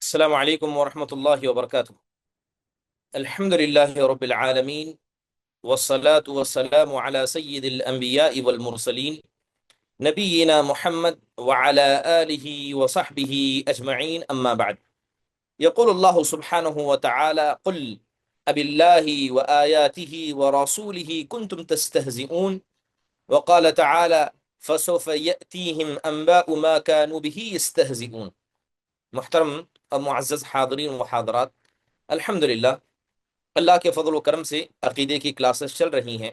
السلام علیکم ورحمۃ اللہ وبرکاتہ۔ الحمد للہ رب العالمین، والصلاة والسلام على سید الانبیاء والمرسلین، نبینا محمد وعلى آلہ وصحبہ اجمعین، اما بعد۔ یقول اللہ سبحانہ وتعالی: قل اب اللہ وآیاتہ ورسولہ کنتم تستہزئون، وقال تعالی: فسوف یأتیہم انباء ما كانوا به یستہزئون۔ محترم اور معزز حاضرین و حاضرات، الحمدللہ اللہ کے فضل و کرم سے عقیدے کی کلاسز چل رہی ہیں۔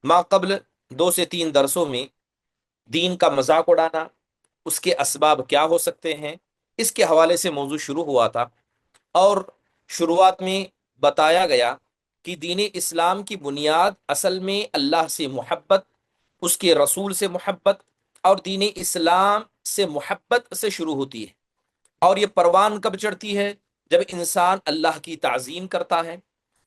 ما قبل 2 سے 3 درسوں میں دین کا مذاق اڑانا، اس کے اسباب کیا ہو سکتے ہیں، اس کے حوالے سے موضوع شروع ہوا تھا، اور شروعات میں بتایا گیا کہ دین اسلام کی بنیاد اصل میں اللہ سے محبت، اس کے رسول سے محبت اور دین اسلام سے محبت سے شروع ہوتی ہے۔ اور یہ پروان کب چڑھتی ہے؟ جب انسان اللہ کی تعظیم کرتا ہے،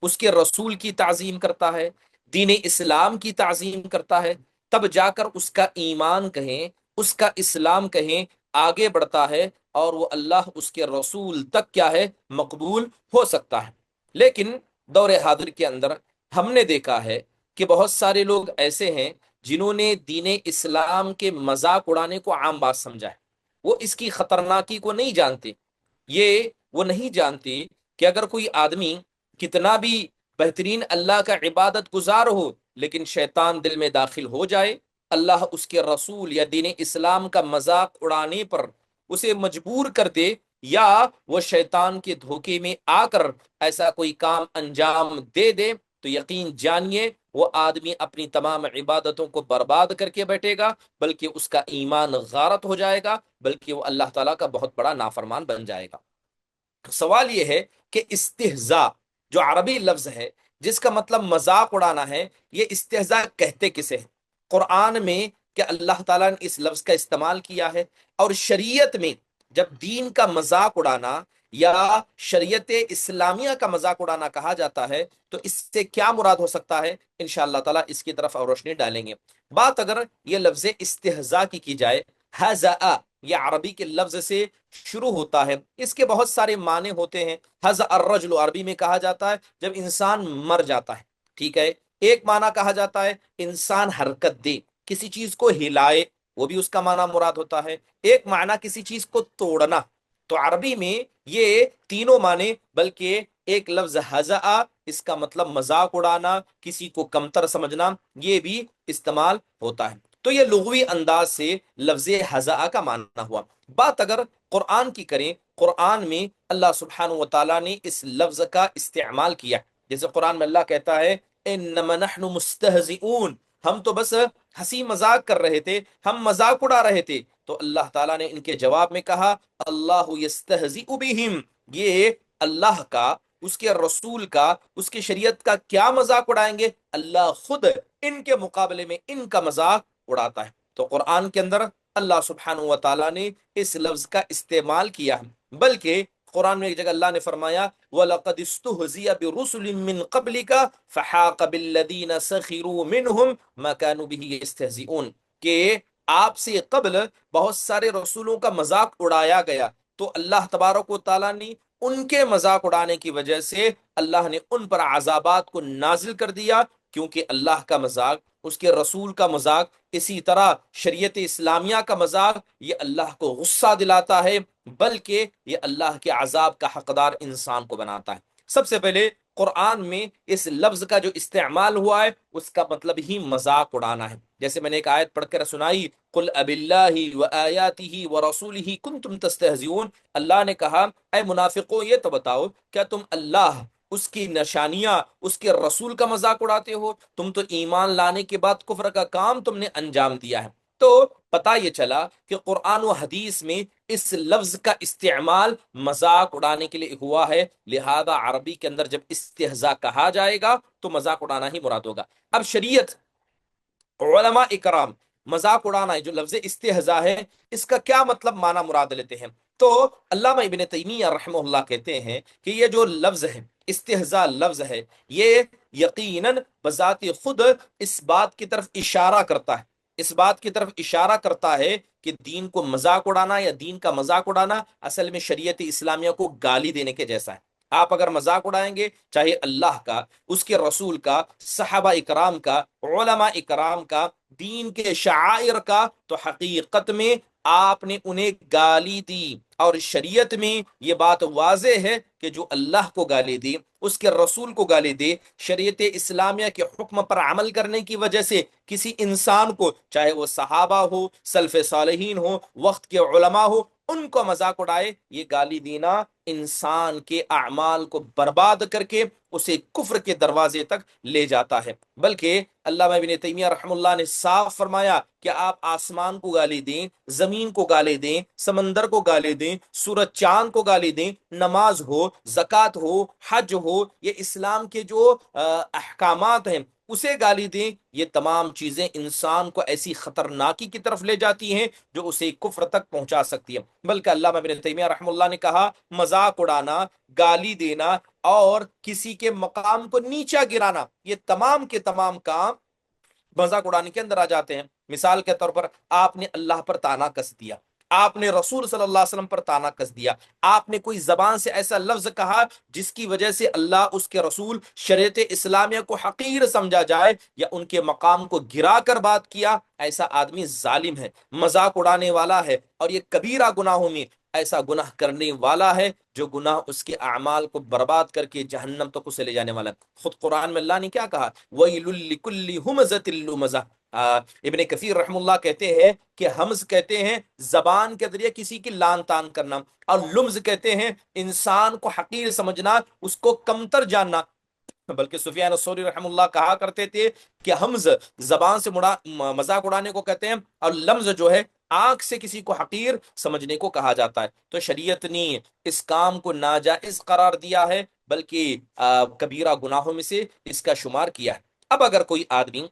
اس کے رسول کی تعظیم کرتا ہے، دین اسلام کی تعظیم کرتا ہے، تب جا کر اس کا ایمان کہیں، اس کا اسلام کہیں آگے بڑھتا ہے، اور وہ اللہ اس کے رسول تک کیا ہے، مقبول ہو سکتا ہے۔ لیکن دور حاضر کے اندر ہم نے دیکھا ہے کہ بہت سارے لوگ ایسے ہیں جنہوں نے دین اسلام کے مذاق اڑانے کو عام بات سمجھا ہے۔ وہ اس کی خطرناکی کو نہیں جانتے۔ وہ نہیں جانتے کہ اگر کوئی آدمی کتنا بھی بہترین اللہ کا عبادت گزار ہو، لیکن شیطان دل میں داخل ہو جائے، اللہ اس کے رسول یا دین اسلام کا مذاق اڑانے پر اسے مجبور کر دے، یا وہ شیطان کے دھوکے میں آ کر ایسا کوئی کام انجام دے دے، تو یقین جانیے وہ آدمی اپنی تمام عبادتوں کو برباد کر کے بیٹھے گا، بلکہ اس کا ایمان غارت ہو جائے گا، بلکہ وہ اللہ تعالیٰ کا بہت بڑا نافرمان بن جائے گا۔ سوال یہ ہے کہ استہزاء جو عربی لفظ ہے، جس کا مطلب مذاق اڑانا ہے، یہ استہزاء کہتے کسے ہیں؟ قرآن میں کہ اللہ تعالیٰ نے اس لفظ کا استعمال کیا ہے، اور شریعت میں جب دین کا مذاق اڑانا یا شریعت اسلامیہ کا مذاق اڑانا کہا جاتا ہے، تو اس سے کیا مراد ہو سکتا ہے؟ انشاءاللہ تعالیٰ اس کی طرف اور روشنی ڈالیں گے۔ بات اگر یہ لفظ استہزاء کی جائے، ہزأ یہ عربی کے لفظ سے شروع ہوتا ہے، اس کے بہت سارے معنی ہوتے ہیں۔ ہزأ الرجل عربی میں کہا جاتا ہے جب انسان مر جاتا ہے، ٹھیک ہے۔ ایک معنی کہا جاتا ہے انسان حرکت دے، کسی چیز کو ہلائے، وہ بھی اس کا معنی مراد ہوتا ہے۔ ایک معنی کسی چیز کو توڑنا۔ تو عربی میں یہ تینوں معنی، بلکہ ایک لفظ ہزأ، اس کا مطلب مذاق اڑانا، کسی کو کمتر سمجھنا، یہ بھی استعمال ہوتا ہے۔ تو یہ لغوی انداز سے لفظ ہزأ کا معنی ہوا۔ بات اگر قرآن کی کریں، قرآن میں اللہ سبحانہ و تعالیٰ نے اس لفظ کا استعمال کیا، جیسے قرآن میں اللہ کہتا ہے انما نحن مستہزئون، ہم تو بس ہنسی مذاق کر رہے تھے، ہم مذاق اڑا رہے تھے۔ تو اللہ تعالیٰ نے ان کے جواب میں کہا اللہ یستہزئ بہم، یہ اللہ کا، اس کے رسول کا، اس کی شریعت کا کیا مذاق اڑائیں گے؟ اللہ خود ان کے مقابلے میں ان کا مذاق اڑاتا ہے۔ تو قرآن کے اندر اللہ سبحانہ و تعالیٰ نے اس لفظ کا استعمال کیا ہے، بلکہ قرآن میں ایک جگہ اللہ نے فرمایا وَلَقَدِ اسْتُهْزِئَ بِرُسُلٍ مِّن قَبْلِكَ فَحَاقَ بِالَّذِينَ سَخِرُوا مِنْهُمْ مَا كَانُوا بِهِ يَسْتَهْزِئُونَ، کہ آپ سے قبل بہت سارے رسولوں کا مذاق اڑایا گیا، تو اللہ تبارک و تعالیٰ نے ان کے مذاق اڑانے کی وجہ سے اللہ نے ان پر عذابات کو نازل کر دیا، کیونکہ اللہ کا مذاق، اس کے رسول کا مذاق، اسی طرح شریعت اسلامیہ کا مذاق، یہ اللہ کو غصہ دلاتا ہے، بلکہ یہ اللہ کے عذاب کا حقدار انسان کو بناتا ہے۔ سب سے پہلے قرآن میں اس لفظ کا جو استعمال ہوا ہے، اس کا مطلب ہی مذاق اڑانا ہے۔ جیسے میں نے ایک آیت پڑھ کر سنائی، قل اب اللہ وآیاتہ ورسولہ کنتم تستہزئون، اللہ نے کہا اے منافقو یہ تو بتاؤ، کیا تم اللہ، اس کی نشانیاں، اس کے رسول کا مذاق اڑاتے ہو؟ تم تو ایمان لانے کے بعد کفر کا کام تم نے انجام دیا ہے۔ تو پتہ یہ چلا کہ قرآن و حدیث میں اس لفظ کا استعمال مذاق اڑانے کے لیے ہوا ہے، لہذا عربی کے اندر جب استہزاء کہا جائے گا تو مذاق اڑانا ہی مراد ہوگا۔ اب شریعت، علماء اکرام مذاق اڑانا جو لفظ استہزاء ہے، اس کا کیا مطلب معنی مراد لیتے ہیں؟ تو علامہ ابن تیمیہ رحمہ اللہ کہتے ہیں کہ یہ جو لفظ ہے، استہزاء لفظ ہے، یہ یقیناً بذات خود اس بات کی طرف اشارہ کرتا ہے اس بات کی طرف اشارہ کرتا ہے کہ دین کو مذاق اڑانا یا دین کا مذاق اڑانا اصل میں شریعت اسلامیہ کو گالی دینے کے جیسا ہے۔ آپ اگر مذاق اڑائیں گے چاہے اللہ کا، اس کے رسول کا، صحابہ اکرام کا، علماء اکرام کا، دین کے شعائر کا، تو حقیقت میں آپ نے انہیں گالی دی۔ اور شریعت میں یہ بات واضح ہے کہ جو اللہ کو گالی دی، اس کے رسول کو گالی دے، شریعت اسلامیہ کے حکم پر عمل کرنے کی وجہ سے کسی انسان کو، چاہے وہ صحابہ ہو، سلف صالحین ہو، وقت کے علماء ہو، ان کو مذاق اڑائے، یہ گالی دینا انسان کے اعمال کو برباد کر کے اسے کفر کے دروازے تک لے جاتا ہے۔ بلکہ علامہ ابن تیمیہ رحم اللہ نے صاف فرمایا کہ آپ آسمان کو گالی دیں، زمین کو گالی دیں، سمندر کو گالی دیں، سورج چاند کو گالی دیں، نماز ہو، زکوٰۃ ہو، حج ہو، یہ اسلام کے جو احکامات ہیں اسے گالی دیں، یہ تمام چیزیں انسان کو ایسی خطرناکی کی طرف لے جاتی ہیں جو اسے کفر تک پہنچا سکتی ہے۔ بلکہ علامہ ابن تیمیہ رحم اللہ نے کہا مذاق اڑانا، گالی دینا اور کسی کے مقام کو نیچا گرانا، یہ تمام کے تمام کام مذاق اڑانے کے اندر آ جاتے ہیں۔ مثال کے طور پر آپ نے اللہ پر طعنہ کس دیا، آپ نے رسول صلی اللہ علیہ وسلم پر طعنہ کس دیا، آپ نے کوئی زبان سے ایسا لفظ کہا جس کی وجہ سے اللہ، اس کے رسول، شریعت اسلامیہ کو حقیر سمجھا جائے یا ان کے مقام کو گرا کر بات کیا، ایسا آدمی ظالم ہے، مذاق اڑانے والا ہے، اور یہ کبیرہ گناہوں میں ایسا گناہ کرنے والا ہے جو گناہ اس کے اعمال کو برباد کر کے جہنم تک اسے لے جانے والا ہے۔ خود قرآن میں اللہ نے کیا کہا؟ وَيْلٌ لِكُلِّ هُمَزَةٍ لُمَزَةٍ۔ ابن کثیر رحم اللہ کہتے ہیں کہ حمز کہتے ہیں زبان کے ذریعے کسی کی لان تان کرنا، اور لمز کہتے ہیں انسان کو حقیر سمجھنا، اس کو کمتر جاننا۔ بلکہ سفیان الثوری رحم اللہ کہا کرتے تھے کہ حمز زبان سے مذاق اڑانے کو کہتے ہیں، اور لمز جو ہے آنکھ سے کسی کو حقیر سمجھنے کو کہا جاتا ہے۔ تو شریعت نے اس کام کو ناجائز قرار دیا ہے، بلکہ کبیرہ گناہوں میں سے اس کا شمار کیا ہے۔ اب اگر کوئی آدمی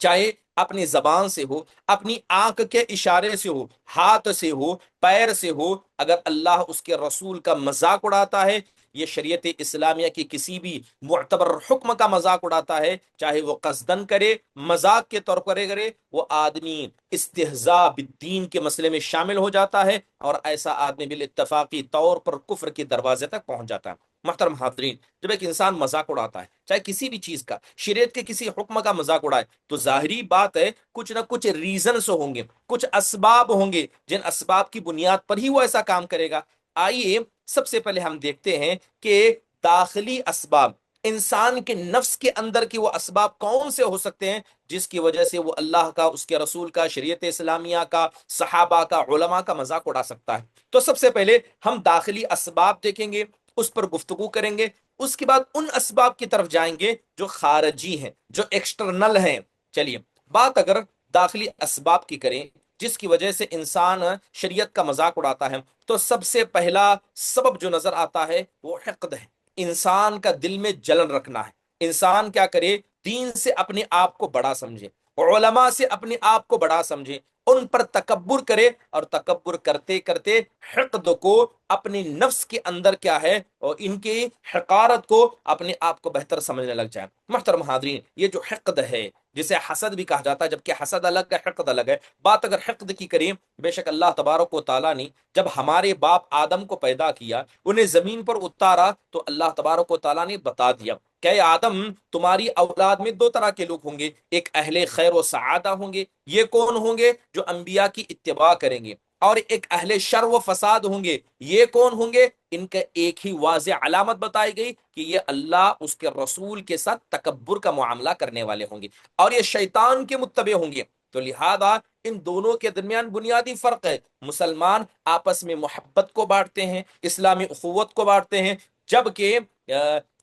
چاہے اپنی زبان سے ہو، اپنی آنکھ کے اشارے سے ہو، ہاتھ سے ہو، پیر سے ہو، اگر اللہ اس کے رسول کا مذاق اڑاتا ہے، یہ شریعت اسلامیہ کی کسی بھی معتبر حکم کا مذاق اڑاتا ہے، چاہے وہ قصدن کرے، مذاق کے طور پر کرے، وہ آدمی استہزاء بالدین کے مسئلے میں شامل ہو جاتا ہے، اور ایسا آدمی بالاتفاقی طور پر کفر کے دروازے تک پہنچ جاتا ہے۔ محترم حاضرین، جب ایک انسان مذاق اڑاتا ہے، چاہے کسی بھی چیز کا، شریعت کے کسی حکم کا مذاق اڑائے، تو ظاہری بات ہے کچھ نہ کچھ ریزنز ہوں گے، کچھ اسباب ہوں گے، جن اسباب کی بنیاد پر ہی وہ ایسا کام کرے گا۔ آئیے سب سے پہلے ہم دیکھتے ہیں کہ داخلی اسباب، انسان کے نفس کے اندر کی وہ اسباب کون سے ہو سکتے ہیں جس کی وجہ سے وہ اللہ کا، اس کے رسول کا، شریعت اسلامیہ کا، صحابہ کا، علماء کا مذاق اڑا سکتا ہے۔ تو سب سے پہلے ہم داخلی اسباب دیکھیں گے، اس پر گفتگو کریں گے، اس کے بعد ان اسباب کی طرف جائیں گے جو خارجی ہیں، جو ایکسٹرنل ہیں۔ چلیے بات اگر داخلی اسباب کی کریں جس کی وجہ سے انسان شریعت کا مذاق اڑاتا ہے، تو سب سے پہلا سبب جو نظر آتا ہے وہ حقد ہے، انسان کا دل میں جلن رکھنا ہے۔ انسان کیا کرے؟ دین سے اپنے آپ کو بڑا سمجھے، علماء سے اپنے آپ کو بڑا سمجھے، ان پر تکبر کرے، اور تکبر کرتے کرتے حقد کو اپنے نفس کے اندر کیا ہے، اور ان کی حقارت کو اپنے آپ کو بہتر سمجھنے لگ جائے۔ محترم حاضرین، یہ جو حقد ہے جسے حسد بھی کہا جاتا ہے، جبکہ حسد الگ ہے، حقد الگ ہے۔ بات اگر حقد کی کریں، بے شک اللہ تبارک و تعالیٰ نے جب ہمارے باپ آدم کو پیدا کیا، انہیں زمین پر اتارا، تو اللہ تبارک و تعالیٰ نے بتا دیا کہ اے آدم، تمہاری اولاد میں دو طرح کے لوگ ہوں گے، ایک اہل خیر و سعادہ ہوں گے، یہ کون ہوں گے؟ جو انبیاء کی اتباع کریں گے، اور ایک اہل شر و فساد ہوں گے، یہ کون ہوں گے؟ ان کا ایک ہی واضح علامت بتائی گئی کہ یہ اللہ، اس کے رسول کے ساتھ تکبر کا معاملہ کرنے والے ہوں گے، اور یہ شیطان کے متبع ہوں گے۔ تو لہذا ان دونوں کے درمیان بنیادی فرق ہے۔ مسلمان آپس میں محبت کو بانٹتے ہیں، اسلامی اخوت کو بانٹتے ہیں، جبکہ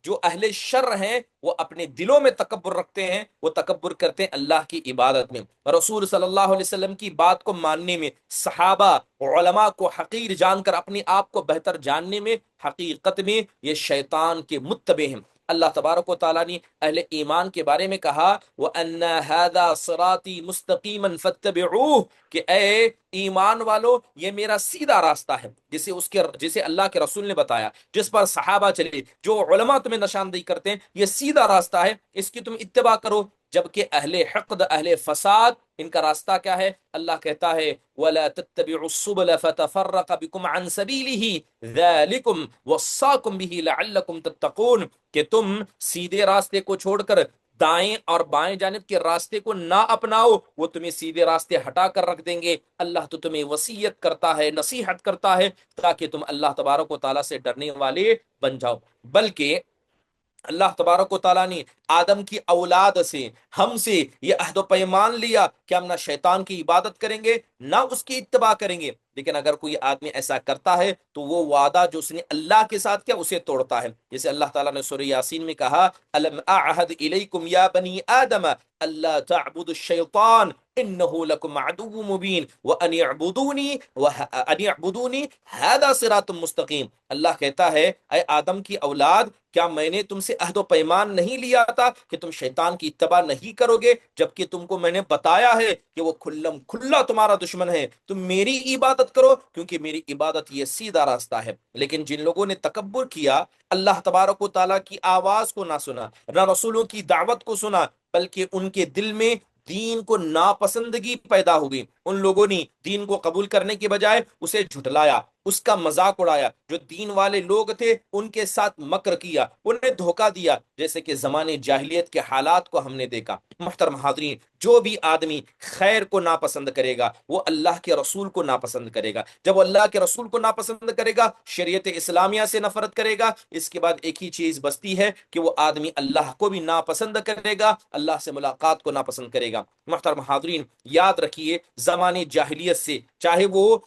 جو اہل شر ہیں وہ اپنے دلوں میں تکبر رکھتے ہیں، وہ تکبر کرتے ہیں اللہ کی عبادت میں، رسول صلی اللہ علیہ وسلم کی بات کو ماننے میں، صحابہ علماء کو حقیر جان کر اپنے آپ کو بہتر جاننے میں۔ حقیقت میں یہ شیطان کے متبع ہیں۔ اللہ تبارک و تعالیٰ نے اہل ایمان کے بارے میں کہا وَأَنَّ هَذَا صِرَاطِي مُسْتَقِيمًا فَاتَّبِعُوهُ، کہ اے ایمان والو، یہ میرا سیدھا راستہ ہے، جسے اللہ کے رسول نے بتایا، جس پر صحابہ چلے، جو علماء تمہیں نشاندہی کرتے ہیں، یہ سیدھا راستہ ہے، اس کی تم اتباع کرو۔ جبکہ اہل حقد، اہل فساد، ان کا راستہ کیا ہے؟ اللہ کہتا ہے وَلَا تَتَّبِعُوا السُّبُلَ فَتَفَرَّقَ بِكُمْ عَنْ سَبِيلِهِ ذَلِكُمْ وَصَّاكُمْ بِهِ لَعَلَّكُمْ تَتَّقُونَ، کہ تم سیدھے راستے کو چھوڑ کر دائیں اور بائیں جانب کے راستے کو نہ اپناؤ، وہ تمہیں سیدھے راستے ہٹا کر رکھ دیں گے۔ اللہ تو تمہیں وصیت کرتا ہے، نصیحت کرتا ہے تاکہ تم اللہ تبارک و تعالیٰ سے ڈرنے والے بن جاؤ۔ بلکہ اللہ تبارک و تعالیٰ نے آدم کی اولاد سے، ہم سے یہ عہد و پیمان لیا کہ ہم نہ شیطان کی عبادت کریں گے نہ اس کی اتباع کریں گے، لیکن اگر کوئی آدمی ایسا کرتا ہے تو وہ وعدہ جو اس نے اللہ کے ساتھ کیا اسے توڑتا ہے۔ جیسے اللہ تعالیٰ نے سورہ یاسین میں کہا الم اعہد الیکم یا بنی آدم اللہ تعبدوا الشیطان انہ لکم عدو مبین وان اعبدونی ھذا صراط مستقیم۔ اللہ کہتا ہے اے آدم کی اولاد، کیا میں نے تم سے عہد و پیمان نہیں لیا تھا کہ تم شیطان کی اتباع نہیں کرو گے، جبکہ تم کو میں نے بتایا ہے کہ وہ کھلم کھلا تمہارا دشمن ہے، تم میری عبادت کرو کیونکہ میری عبادت یہ سیدھا راستہ ہے۔ لیکن جن لوگوں نے تکبر کیا، اللہ تبارک و تعالیٰ کی آواز کو نہ سنا، نہ رسولوں کی دعوت کو سنا، بلکہ ان کے دل میں دین کو ناپسندگی پیدا ہوگی، ان لوگوں نے دین کو قبول کرنے کے بجائے اسے جھٹلایا، اس کا مذاق اڑایا، جو دین والے لوگ تھے ان کے ساتھ مکر کیا، انہیں دھوکہ دیا، جیسے کہ زمانے جاہلیت کے حالات کو ہم نے دیکھا۔ محترم حاضرین، جو بھی آدمی خیر کو ناپسند کرے گا وہ اللہ کے رسول کو ناپسند کرے گا، جب وہ اللہ کے رسول کو ناپسند کرے گا، شریعت اسلامیہ سے نفرت کرے گا، اس کے بعد ایک ہی چیز بستی ہے کہ وہ آدمی اللہ کو بھی ناپسند کرے گا، اللہ سے ملاقات کو ناپسند کرے گا۔ محترم حاضرین، یاد رکھیے زمانے جاہلیت سے، چاہے وہ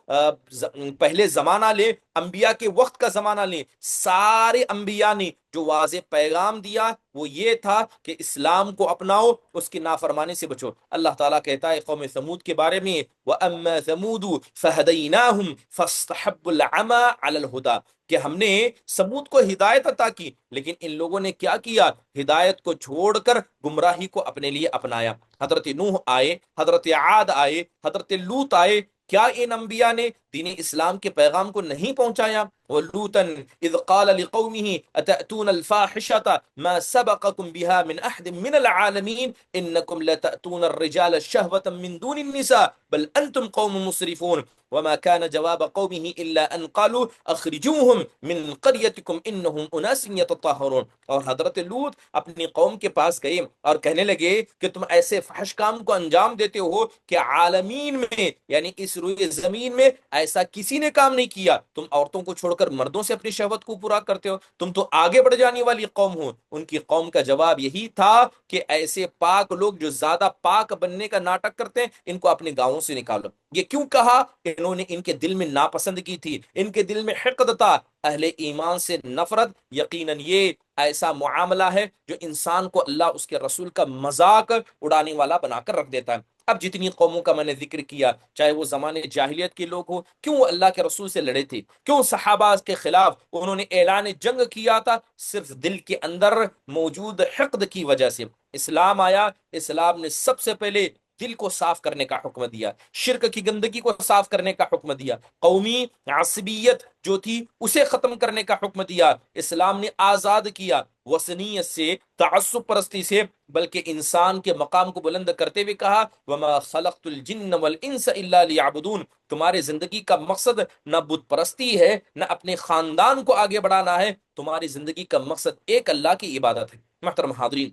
پہلے زمانہ لے، انبیاء کے وقت کا زمانہ لیں، سارے انبیاء نے جو واضح پیغام دیا وہ یہ تھا کہ اسلام کو اپناؤ، اس کی نافرمانی سے بچو۔ اللہ تعالیٰ کہتا ہے قوم ثمود کے بارے میں وَأَمَّا ثَمُودُ فَهَدَيْنَاهُمْ فَاسْتَحَبُّوا الْعَمَى عَلَى الْهُدَى، کہ ہم نے سمود کو ہدایت عطا کی، لیکن ان لوگوں نے کیا کیا؟ ہدایت کو چھوڑ کر گمراہی کو اپنے لیے اپنایا۔ حضرت نوح آئے، حضرت عاد آئے، حضرت لوط آئے، کیا ان انبیاء نے دین اسلام کے پیغام کو نہیں پہنچایا؟ وَلُوطًا إِذْ قَالَ لِقَوْمِهِ أَتَأْتُونَ الْفَاحِشَةَ مَا سَبَقَكُمْ بِهَا مِنْ أَحَدٍ مِّنَ الْعَالَمِينَ إِنَّكُمْ لَتَأْتُونَ الرِّجَالَ شَهْوَةً مِّن دُونِ النِّسَاءِ بَلْ أَنْتُمْ قَوْمٌ مُسْرِفُونَ وما كان جواب قومه إلا أن قالوا أخرجوهم من قريتكم إنهم أناس يتطهرون۔ اور حضرت لوط اپنی قوم کے پاس گئے اور کہنے لگے کہ تم ایسے فحش کام کو انجام دیتے ہو کہ عالمین میں، یعنی اس روئے زمین میں ایسا کسی نے کام نہیں کیا، تم عورتوں کو چھوڑ کر مردوں سے اپنی شہوت کو پورا کرتے ہو، تم تو آگے بڑھ جانے والی قوم ہو۔ ان کی قوم کا جواب یہی تھا کہ ایسے پاک لوگ جو زیادہ پاک بننے کا ناٹک کرتے ہیں ان کو اپنے گاؤں سے نکالو۔ یہ کیوں کہا؟ انہوں نے ان کے دل میں ناپسندگی تھی، ان کے دل میں حقد تھا، اہل ایمان سے نفرت۔ یقیناً یہ ایسا معاملہ ہے جو انسان کو اللہ اس کے رسول کا مذاق اڑانے والا بنا کر رکھ دیتا ہے۔ اب جتنی قوموں کا میں نے ذکر کیا، چاہے وہ زمانے جاہلیت کے لوگ ہوں، کیوں وہ اللہ کے رسول سے لڑے تھے؟ کیوں صحابہ کے خلاف انہوں نے اعلان جنگ کیا تھا؟ صرف دل کے اندر موجود حقد کی وجہ سے۔ اسلام آیا، اسلام نے سب سے پہلے دل کو صاف کرنے کا حکم دیا، شرک کی گندگی کو صاف کرنے کا حکم دیا، قومی عصبیت جو تھی اسے ختم کرنے کا حکم دیا۔ اسلام نے آزاد کیا وثنیت سے، تعصب پرستی سے، بلکہ انسان کے مقام کو بلند کرتے ہوئے کہا وما خلقت الجن والانس الا لیعبدون، تمہارے زندگی کا مقصد نہ بت پرستی ہے، نہ اپنے خاندان کو آگے بڑھانا ہے، تمہاری زندگی کا مقصد ایک اللہ کی عبادت ہے۔ محترم حاضرین،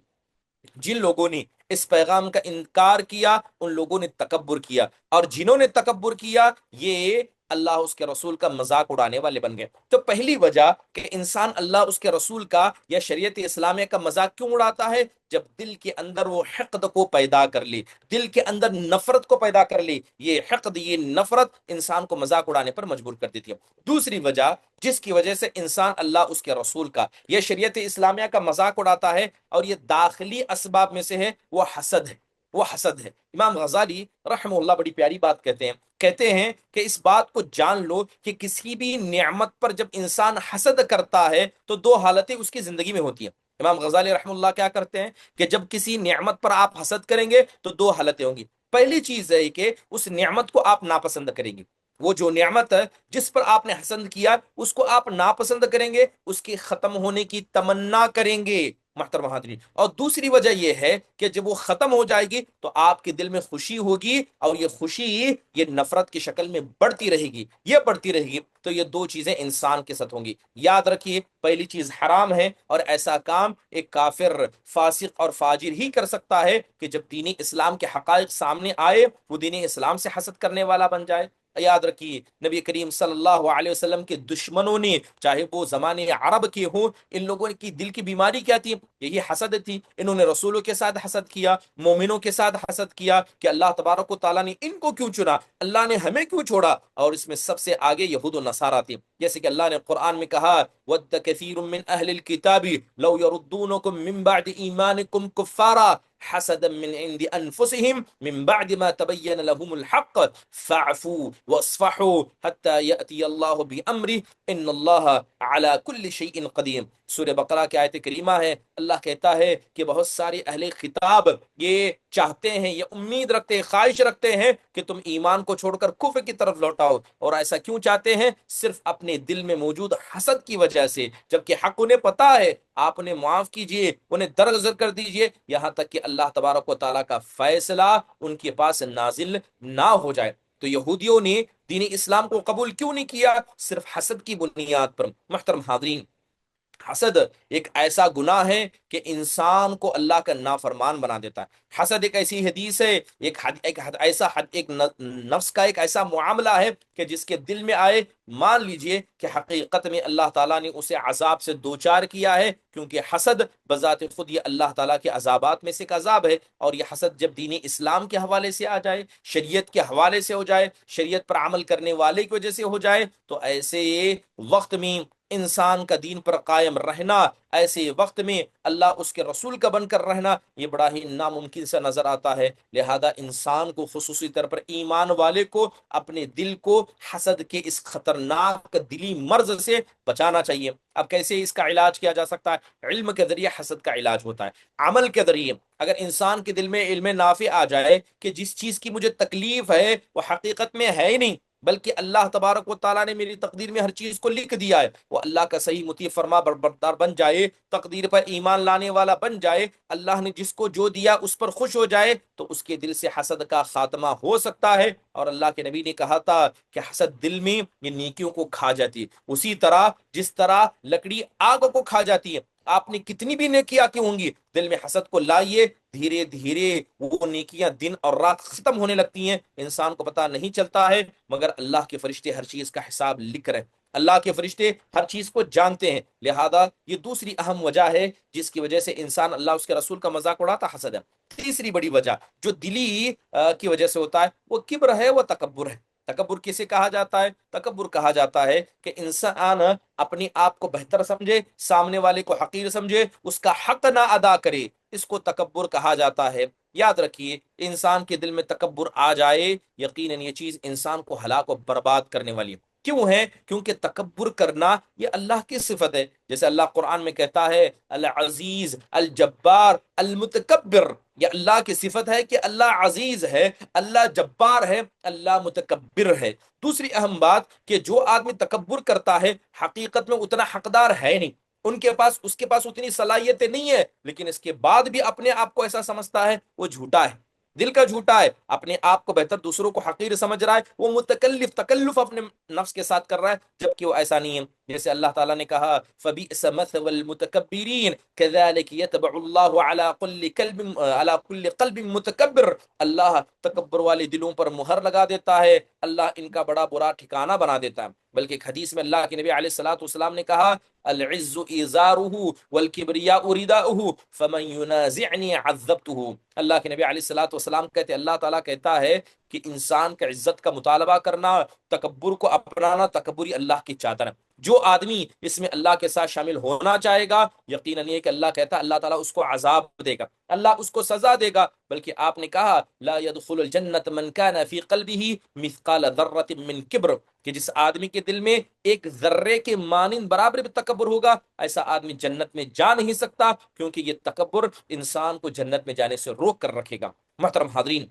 جن لوگوں نے اس پیغام کا انکار کیا ان لوگوں نے تکبر کیا، اور جنہوں نے تکبر کیا یہ اللہ اس کے رسول کا مذاق اڑانے والے بن گئے۔ تو پہلی وجہ کہ انسان اللہ اس کے رسول کا یا شریعت اسلامیہ کا مذاق کیوں اڑاتا ہے؟ جب دل کے اندر وہ حقد کو پیدا کر لی، دل کے اندر نفرت کو پیدا کر لی، یہ حقد، یہ نفرت انسان کو مذاق اڑانے پر مجبور کر دیتی ہے۔ دوسری وجہ جس کی وجہ سے انسان اللہ اس کے رسول کا یہ شریعت اسلامیہ کا مذاق اڑاتا ہے، اور یہ داخلی اسباب میں سے ہے، وہ حسد ہے، وہ حسد ہے۔ امام غزالی رحمہ اللہ بڑی پیاری بات کہتے ہیں کہ اس بات کو جان لو کہ کسی بھی نعمت پر جب انسان حسد کرتا ہے تو دو حالتیں اس کی زندگی میں ہوتی ہیں۔ امام غزالی رحمہ اللہ کیا کرتے ہیں کہ جب کسی نعمت پر آپ حسد کریں گے تو دو حالتیں ہوں گی۔ پہلی چیز ہے کہ اس نعمت کو آپ ناپسند کریں گے، وہ جو نعمت ہے جس پر آپ نے حسد کیا اس کو آپ ناپسند کریں گے، اس کے ختم ہونے کی تمنا کریں گے۔ محترم حاضرین، اور دوسری وجہ یہ ہے کہ جب وہ ختم ہو جائے گی تو آپ کے دل میں خوشی ہوگی، اور یہ خوشی یہ نفرت کی شکل میں بڑھتی رہے گی، یہ بڑھتی رہے گی، تو یہ دو چیزیں انسان کے ساتھ ہوں گی۔ یاد رکھیے، پہلی چیز حرام ہے، اور ایسا کام ایک کافر، فاسق اور فاجر ہی کر سکتا ہے کہ جب دین اسلام کے حقائق سامنے آئے وہ دین اسلام سے حسد کرنے والا بن جائے۔ یاد رکھیے، نبی کریم صلی اللہ علیہ وسلم کے دشمنوں نے، چاہے وہ زمانے عرب کے ہوں، ان لوگوں کی دل کی بیماری کیا تھی؟ یہی حسد تھی۔ انہوں نے رسولوں کے ساتھ حسد کیا، مومنوں کے ساتھ حسد کیا کہ اللہ تبارک و تعالیٰ نے ان کو کیوں چنا، اللہ نے ہمیں کیوں چھوڑا، اور اس میں سب سے آگے یہود و نصارہ تھی۔ جیسے کہ اللہ نے قرآن میں کہا، وَدَّ كَثِيرٌ مِّنْ أَهْلِ الْكِتَابِ لَوْ يَرُدُّونَكُم مِّن بَعْدِ إِيمَانِكُمْ كُفَّارًا حسدا من عند انفسهم من بعد ما تبين لهم الحق فاعفوا واصفحوا حتى ياتي الله بامره ان الله على كل شيء قدير۔ سورہ بقرہ کی آیت کریمہ ہے، اللہ کہتا ہے کہ بہت سارے اہل خطاب یہ چاہتے ہیں، یہ امید رکھتے ہیں، خواہش رکھتے ہیں کہ تم ایمان کو چھوڑ کر کفر کی طرف لوٹاؤ، اور ایسا کیوں چاہتے ہیں؟ صرف اپنے دل میں موجود حسد کی وجہ سے، جبکہ حق انہیں پتا ہے۔ آپ انہیں معاف کیجئے، انہیں درگزر کر دیجئے، یہاں تک کہ اللہ تبارک و تعالیٰ کا فیصلہ ان کے پاس نازل نہ ہو جائے۔ تو یہودیوں نے دین اسلام کو قبول کیوں نہیں کیا؟ صرف حسد کی بنیاد پر۔ محترم حاضرین، حسد ایک ایسا گناہ ہے کہ انسان کو اللہ کا نافرمان بنا دیتا ہے۔ حسد ایک ایسی حدیث ہے، ایک نفس کا ایک ایسا معاملہ ہے کہ جس کے دل میں آئے، مان لیجئے کہ حقیقت میں اللہ تعالیٰ نے اسے عذاب سے دوچار کیا ہے، کیونکہ حسد بذات خود یہ اللہ تعالیٰ کے عذابات میں سے ایک عذاب ہے۔ اور یہ حسد جب دین اسلام کے حوالے سے آ جائے، شریعت کے حوالے سے ہو جائے، شریعت پر عمل کرنے والے کی وجہ سے ہو جائے، تو ایسے وقت میں انسان کا دین پر قائم رہنا، ایسے وقت میں اللہ اس کے رسول کا بن کر رہنا، یہ بڑا ہی ناممکن سا نظر آتا ہے۔ لہذا انسان کو خصوصی طور پر ایمان والے کو اپنے دل کو حسد کے اس خطرناک دلی مرض سے بچانا چاہیے۔ اب کیسے اس کا علاج کیا جا سکتا ہے؟ علم کے ذریعے حسد کا علاج ہوتا ہے، عمل کے ذریعے۔ اگر انسان کے دل میں علم نافع آ جائے کہ جس چیز کی مجھے تکلیف ہے وہ حقیقت میں ہے ہی نہیں، بلکہ اللہ تبارک و تعالیٰ نے میری تقدیر میں ہر چیز کو لکھ دیا ہے، وہ اللہ کا صحیح مطیع فرما بردار بن جائے، تقدیر پر ایمان لانے والا بن جائے، اللہ نے جس کو جو دیا اس پر خوش ہو جائے، تو اس کے دل سے حسد کا خاتمہ ہو سکتا ہے۔ اور اللہ کے نبی نے کہا تھا کہ حسد دل میں یہ نیکیوں کو کھا جاتی ہے، اسی طرح جس طرح لکڑی آگ کو کھا جاتی ہے۔ آپ نے کتنی بھی نیکیاں کی ہوں گی، دل میں حسد کو لائیے، دھیرے دھیرے وہ نیکیاں دن اور رات ختم ہونے لگتی ہیں، انسان کو پتہ نہیں چلتا ہے، مگر اللہ کے فرشتے ہر چیز کا حساب لکھ رہے ہیں، اللہ کے فرشتے ہر چیز کو جانتے ہیں۔ لہذا یہ دوسری اہم وجہ ہے جس کی وجہ سے انسان اللہ اس کے رسول کا مذاق اڑاتا، حسد ہے۔ تیسری بڑی وجہ جو دلی کی وجہ سے ہوتا ہے وہ کبر ہے، وہ تکبر ہے۔ تکبر کسے کہا جاتا ہے؟ تکبر کہا جاتا ہے کہ انسان اپنے آپ کو بہتر سمجھے، سامنے والے کو حقیر سمجھے، اس کا حق نہ ادا کرے، اس کو تکبر کہا جاتا ہے۔ یاد رکھیے، انسان کے دل میں تکبر آ جائے، یقیناً یہ چیز انسان کو ہلاک و برباد کرنے والی ہے۔ کیوں ہے؟ کیونکہ تکبر کرنا یہ اللہ کی صفت ہے، جیسے اللہ قرآن میں کہتا ہے العزیز الجبار المتکبر، یہ اللہ کی صفت ہے کہ اللہ عزیز ہے، اللہ جبار ہے، اللہ متکبر ہے۔ دوسری اہم بات کہ جو آدمی تکبر کرتا ہے حقیقت میں اتنا حقدار ہے نہیں، اس کے پاس اتنی صلاحیتیں نہیں ہے، لیکن اس کے بعد بھی اپنے آپ کو ایسا سمجھتا ہے، وہ جھوٹا ہے، دل کا جھوٹا ہے، اپنے آپ کو بہتر، دوسروں کو حقیر سمجھ رہا ہے، وہ تکلف اپنے نفس کے ساتھ کر رہا ہے، جبکہ وہ ایسا نہیں ہے۔ جیسے اللہ تعالیٰ نے کہا فَبِئْسَ مَثْوَى الْمُتَكَبِّرِينَ كَذَلِكَ يَطْبَعُ اللَّهُ عَلَى كُلِّ قَلْبٍ مُتَكَبِّرٍ، اللہ تکبر والے دلوں پر مہر لگا دیتا ہے، اللہ ان کا بڑا برا ٹھکانہ بنا دیتا ہے۔ بلکہ ایک حدیث میں اللہ کے نبی علیہ الصلوۃ والسلام نے کہا العز ازارہ والکبریاء رداؤہ فمن ینازعنی عذبتہ۔ اللہ کے نبی علیہ الصلوۃ والسلام کہتے، اللہ تعالیٰ کہتا ہے کہ انسان کا عزت کا مطالبہ کرنا، تکبر کو اپنانا، تکبری اللہ کی چادر ہے۔ جو آدمی اس میں اللہ کے ساتھ شامل ہونا چاہے گا، یقیناً یہ کہ اللہ کہتا ہے اللہ تعالیٰ اس کو عذاب دے گا، اللہ اس کو سزا دے گا۔ بلکہ آپ نے کہا لا يدخل الجنت من كان في قلبه مثقال ذرة من کبر، کہ جس آدمی کے دل میں ایک ذرے کے مانند برابر بھی تکبر ہوگا، ایسا آدمی جنت میں جا نہیں سکتا، کیونکہ یہ تکبر انسان کو جنت میں جانے سے روک کر رکھے گا۔ محترم حاضرین،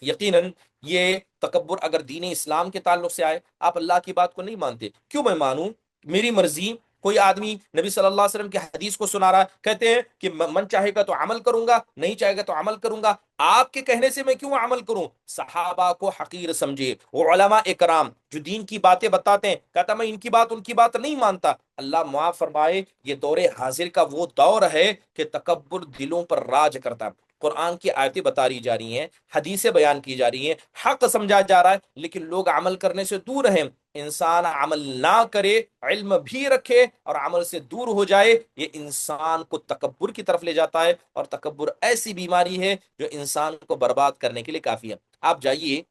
یقیناً یہ تکبر اگر دین اسلام کے تعلق سے آئے، آپ اللہ کی بات کو نہیں مانتے، کیوں میں مانوں؟ میری مرضی کوئی آدمی نبی صلی اللہ علیہ وسلم کی حدیث کو سنا رہا ہے، کہتے ہیں کہ من چاہے گا تو عمل کروں گا، نہیں چاہے گا تو عمل کروں گا، آپ کے کہنے سے میں کیوں عمل کروں؟ صحابہ کو حقیر سمجھے، وہ علماء اکرام جو دین کی باتیں بتاتے ہیں، کہتا میں ان کی بات ان کی بات نہیں مانتا۔ اللہ معاف فرمائے، یہ دور حاضر کا وہ دور ہے کہ تکبر دلوں پر راج کرتا ہے۔ قرآن کی آیتیں بتا رہی جا رہی ہیں، حدیثیں بیان کی جا رہی ہیں، حق سمجھا جا رہا ہے، لیکن لوگ عمل کرنے سے دور ہیں۔ انسان عمل نہ کرے، علم بھی رکھے اور عمل سے دور ہو جائے، یہ انسان کو تکبر کی طرف لے جاتا ہے، اور تکبر ایسی بیماری ہے جو انسان کو برباد کرنے کے لیے کافی ہے۔ آپ جائیے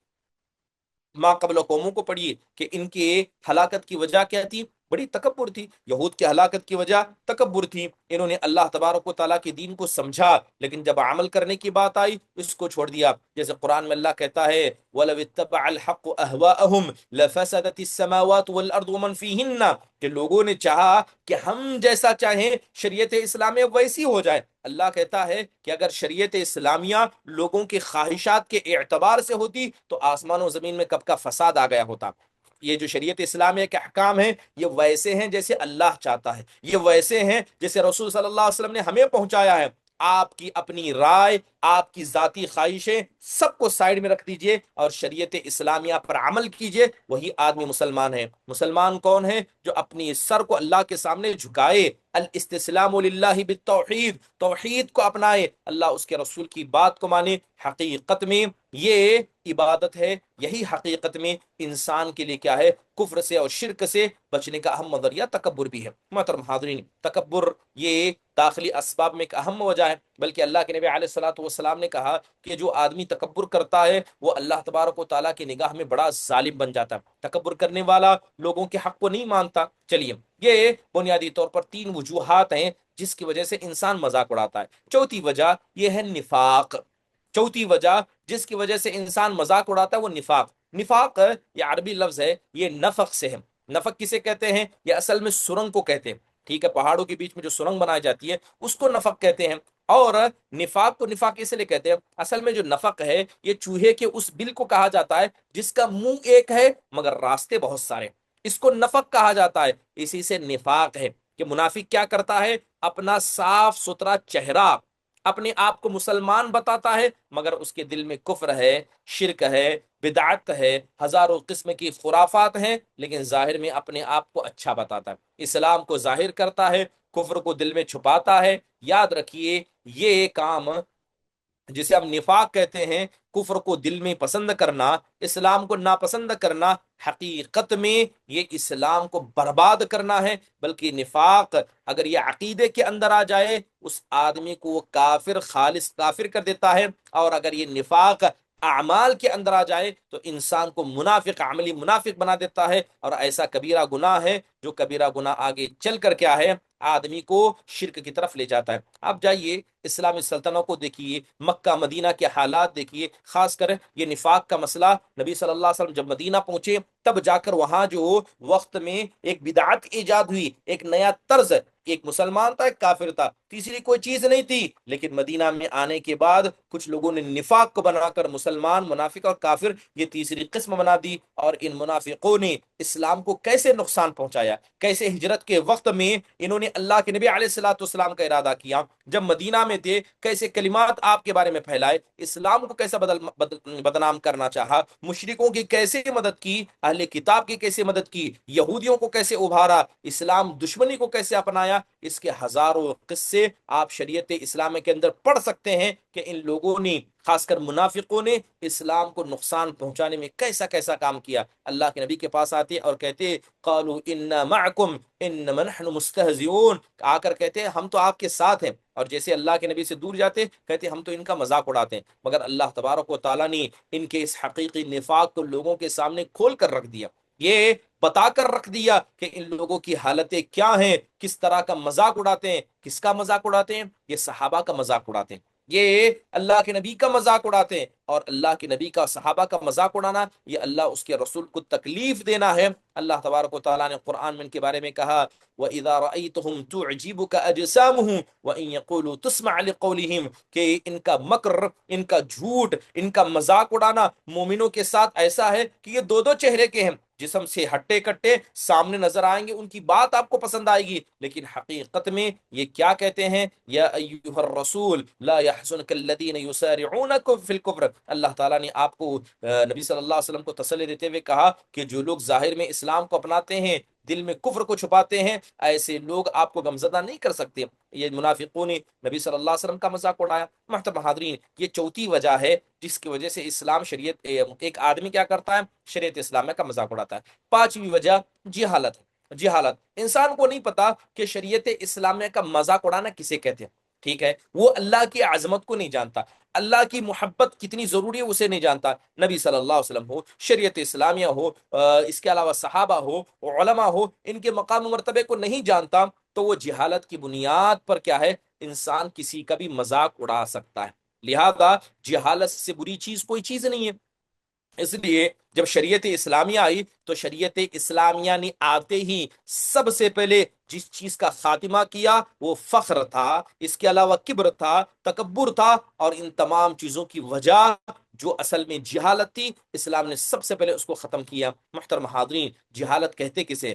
ما قبل قوموں کو پڑھیے کہ ان کے ہلاکت کی وجہ کیا تھی؟ بڑی تکبر تھی۔ یہود کی ہلاکت کی وجہ تکبر تھی، انہوں نے اللہ تبارک و تعالیٰ کے دین کو سمجھا، لیکن جب عمل کرنے کی بات آئی اس کو چھوڑ دیا۔ جیسے قرآن میں اللہ کہتا ہے وَلَوِ اتَّبَعَ الْحَقُّ أَهْوَاءَهُمْ لَفَسَدَتِ السَّمَاوَاتُ وَالْأَرْضُ وَمَنْ فِيهِنَّ، کہ لوگوں نے چاہا کہ ہم جیسا چاہیں شریعت اسلامیہ ویسی ہو جائے۔ اللہ کہتا ہے کہ اگر شریعت اسلامیہ لوگوں کے خواہشات کے اعتبار سے ہوتی تو آسمان و زمین میں کب کا فساد آ گیا ہوتا۔ یہ جو شریعت اسلامیہ کے احکام ہیں یہ ویسے ہیں جیسے اللہ چاہتا ہے، یہ ویسے ہیں جیسے رسول صلی اللہ علیہ وسلم نے ہمیں پہنچایا ہے۔ آپ کی اپنی رائے، آپ کی ذاتی خواہشیں سب کو سائڈ میں رکھ دیجئے اور شریعت اسلامیہ پر عمل کیجئے، وہی آدمی مسلمان ہے۔ مسلمان کون ہے؟ جو اپنی سر کو اللہ کے سامنے جھکائے، الاستسلام للہ بالتوحید، توحید کو اپنائے، اللہ اس کے رسول کی بات کو مانے۔ حقیقت میں یہ عبادت ہے، یہی حقیقت میں انسان کے لیے کیا ہے؟ کفر سے اور شرک سے بچنے کا اہم ذریعہ تکبر بھی ہے۔ محترم حاضرین، تکبر یہ داخلی اسباب میں ایک اہم وجہ ہے، بلکہ اللہ کے نبی علیہ الصلوۃ والسلام نے کہا کہ جو آدمی تکبر کرتا ہے وہ اللہ تبارک و تعالیٰ کی نگاہ میں بڑا ظالم بن جاتا ہے۔ تکبر کرنے والا لوگوں کے حق کو نہیں مانتا۔ چلیے، یہ بنیادی طور پر تین وجوہات ہیں جس کی وجہ سے انسان مذاق اڑاتا ہے۔ چوتھی وجہ یہ ہے نفاق۔ چوتھی وجہ جس کی وجہ سے انسان مذاق اڑاتا ہے وہ نفاق۔ نفاق یہ عربی لفظ ہے، یہ نفق سے ہے۔ نفق کسے کہتے ہیں؟ یہ اصل میں سرنگ کو کہتے ہیں، ٹھیک ہے، پہاڑوں کے بیچ میں جو سرنگ بنائی جاتی ہے اس کو نفق کہتے ہیں۔ اور نفاق کو نفاق اس لیے کہتے ہیں، اصل میں جو نفق ہے یہ چوہے کے اس بل کو کہا جاتا ہے جس کا منہ ایک ہے مگر راستے بہت سارے، اس کو نفق کہا جاتا ہے۔ اسی سے نفاق ہے کہ منافق کیا کرتا ہے؟ اپنا صاف ستھرا چہرہ، اپنے آپ کو مسلمان بتاتا ہے مگر اس کے دل میں کفر ہے، شرک ہے، بدعت ہے، ہزاروں قسم کی خرافات ہیں، لیکن ظاہر میں اپنے آپ کو اچھا بتاتا ہے، اسلام کو ظاہر کرتا ہے، کفر کو دل میں چھپاتا ہے۔ یاد رکھیے یہ کام جسے ہم نفاق کہتے ہیں، کفر کو دل میں پسند کرنا، اسلام کو ناپسند کرنا، حقیقت میں یہ اسلام کو برباد کرنا ہے۔ بلکہ نفاق اگر یہ عقیدے کے اندر آ جائے اس آدمی کو وہ کافر، خالص کافر کر دیتا ہے، اور اگر یہ نفاق اعمال کے اندر آ جائے تو انسان کو منافق، عملی منافق بنا دیتا ہے، اور ایسا کبیرہ گناہ ہے جو کبیرہ گناہ آگے چل کر کیا ہے؟ آدمی کو شرک کی طرف لے جاتا ہے۔ آپ جائیے اسلامی سلطنتوں کو دیکھیے، مکہ مدینہ کے حالات دیکھیے، خاص کر یہ نفاق کا مسئلہ نبی صلی اللہ علیہ وسلم جب مدینہ پہنچے تب جا کر وہاں جو وقت میں ایک بدعت ایجاد ہوئی، ایک نیا طرز، ایک مسلمان تھا ایک کافر تھا، تیسری کوئی چیز نہیں تھی، لیکن مدینہ میں آنے کے بعد کچھ لوگوں نے نفاق کو بنا کر مسلمان، منافق اور کافر یہ تیسری قسم بنا دی، اور ان منافقوں نے اسلام کو کیسے نقصان پہنچایا، کیسے ہجرت کے وقت میں انہوں نے اللہ کے نبی علیہ الصلوۃ والسلام کا ارادہ کیا، جب مدینہ میں تھے کیسے کلمات آپ کے بارے میں پھیلائے، اسلام کو کیسا بدنام کرنا چاہا، مشرکوں کی کیسے مدد کی، اہل کتاب کی کیسے مدد کی، یہودیوں کو کیسے ابھارا، اسلام دشمنی کو کیسے اپنایا، اس کے ہزاروں قصے آپ شریعت اسلام کے اندر پڑھ سکتے ہیں کہ ان لوگوں نے، خاص کر منافقوں نے، اسلام کو نقصان پہنچانے میں کیسا کیسا کام کیا۔ اللہ کے نبی کے پاس آتے اور کہتے قالوا انا معکم انما نحن مستہزئون، آ کر کہتے ہیں ہم تو آپ کے ساتھ ہیں، اور جیسے اللہ کے نبی سے دور جاتے کہتے ہم تو ان کا مذاق اڑاتے ہیں۔ مگر اللہ تبارک و تعالیٰ نے ان کے اس حقیقی نفاق کو لوگوں کے سامنے کھول کر رکھ دیا، یہ بتا کر رکھ دیا کہ ان لوگوں کی حالتیں کیا ہیں، کس طرح کا مذاق اڑاتے ہیں۔ کس کا مذاق اڑاتے ہیں؟ یہ صحابہ کا مذاق اڑاتے ہیں، یہ اللہ کے نبی کا مذاق اڑاتے ہیں، اور اللہ کے نبی کا، صحابہ کا مذاق اڑانا یہ اللہ اس کے رسول کو تکلیف دینا ہے۔ اللہ تبارک و تعالیٰ نے قرآن میں ان کے بارے میں کہا وَإِذَا رَأَيْتُهُمْ تُعْجِبُكَ أَجْسَامُهُمْ وَإِن يَقُولُوا تَسْمَعْ لِقَوْلِهِمْ، کہ ان کا مکر، ان کا جھوٹ، ان کا مذاق اڑانا مومنوں کے ساتھ ایسا ہے کہ یہ دو دو چہرے کے ہیں۔ جسم سے ہٹے کٹے سامنے نظر آئیں گے، ان کی بات آپ کو پسند آئے گی، لیکن حقیقت میں یہ کیا کہتے ہیں؟ یا ایھا الرسول لا يحزنک الذین یسارعونکم فی الکفر، اللہ تعالیٰ نے آپ کو نبی صلی اللہ علیہ وسلم کو تسلی دیتے ہوئے کہا کہ جو لوگ ظاہر میں اسلام کو اپناتے ہیں، دل میں کفر کو چھپاتے ہیں، ایسے لوگ آپ کو غمزدہ نہیں کر سکتے۔ یہ منافقوں نے نبی صلی اللہ علیہ وسلم کا مذاق اڑایا۔ محترم حاضرین، یہ چوتھی وجہ ہے جس کی وجہ سے اسلام شریعت، ایک آدمی کیا کرتا ہے؟ شریعت اسلامیہ کا مذاق اڑاتا ہے۔ پانچویں وجہ جہالت ہے۔ جہالت، انسان کو نہیں پتا کہ شریعت اسلامیہ کا مذاق اڑانا کسے کہتے ہیں، ٹھیک ہے؟ وہ اللہ کی عظمت کو نہیں جانتا، اللہ کی محبت کتنی ضروری ہے اسے نہیں جانتا۔ نبی صلی اللہ علیہ وسلم ہو، شریعت اسلامیہ ہو، اس کے علاوہ صحابہ ہو، علماء ہو، ان کے مقام و مرتبے کو نہیں جانتا، تو وہ جہالت کی بنیاد پر کیا ہے؟ انسان کسی کا بھی مذاق اڑا سکتا ہے۔ لہذا جہالت سے بری چیز کوئی چیز نہیں ہے۔ اس لیے جب شریعت اسلامیہ آئی تو شریعت اسلامیہ نے آتے ہی سب سے پہلے جس چیز کا خاتمہ کیا وہ فخر تھا، اس کے علاوہ کبر تھا، تکبر تھا، اور ان تمام چیزوں کی وجہ جو اصل میں جہالت تھی، اسلام نے سب سے پہلے اس کو ختم کیا۔ محترم حاضرین، جہالت کہتے کسے؟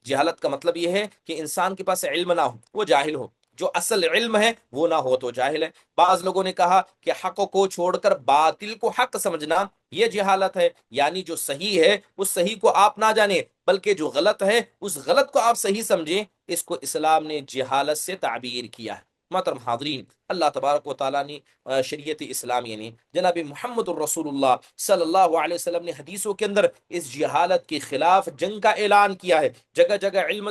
جہالت کا مطلب یہ ہے کہ انسان کے پاس علم نہ ہو، وہ جاہل ہو، جو اصل علم ہے وہ نہ ہو تو جاہل ہے۔ بعض لوگوں نے کہا کہ حق کو چھوڑ کر باطل کو حق سمجھنا یہ جہالت ہے، یعنی جو صحیح ہے اس صحیح کو آپ نہ جانیں، بلکہ جو غلط ہے اس غلط کو آپ صحیح سمجھیں، اس کو اسلام نے جہالت سے تعبیر کیا ہے۔ محترم حاضرین، اللہ تبارک و تعالیٰ نے شریعت اسلامیہ نے جناب محمد الرسول اللہ صلی اللہ علیہ وسلم نے حدیثوں کے اندر اس جہالت کے خلاف جنگ کا اعلان کیا ہے۔ جگہ جگہ علم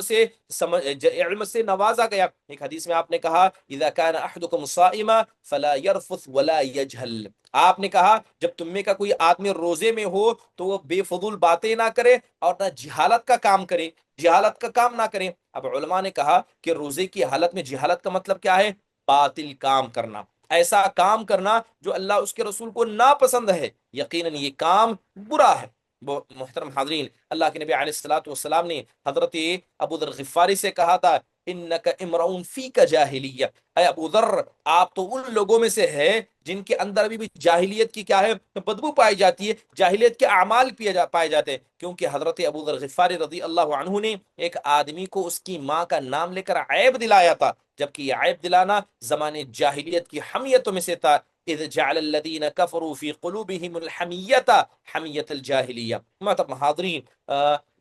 سے نوازا گیا۔ ایک حدیث میں آپ نے کہا اذا كان احدكم صائما فلا يرفث ولا يجهل، آپ نے کہا جب تم میں کا کوئی آدمی روزے میں ہو تو وہ بے فضول باتیں نہ کرے اور نہ جہالت کا کام کرے، جہالت کا کام نہ کرے۔ اب علماء نے کہا کہ روزے کی حالت میں جہالت کا مطلب کیا ہے؟ باطل کام کرنا، ایسا کام کرنا جو اللہ اس کے رسول کو ناپسند ہے، یقیناً یہ کام برا ہے۔ محترم حاضرین، اللہ کے نبی علیہ الصلوۃ والسلام نے حضرت ابو ذر غفاری سے کہا تھا انک امرؤ فیک جاہلیہ، اے ابو ذر آپ تو ان لوگوں میں سے ہے جن کے اندر ابھی بھی جاہلیت کی کیا ہے؟ بدبو پائی جاتی ہے، جاہلیت کے اعمال پائے جاتے ہیں۔ کیونکہ حضرت ابو ذر غفاری رضی اللہ عنہ نے ایک آدمی کو اس کی ماں کا نام لے کر عیب دلایا تھا، جبکہ یہ عیب دلانا زمانے جاہلیت کی حمیتوں میں سے تھا۔ اذ جعل الذین کفروا فی قلوبہم الحمیۃ حمیۃ الجاہلیہ۔ محترم حاضرین،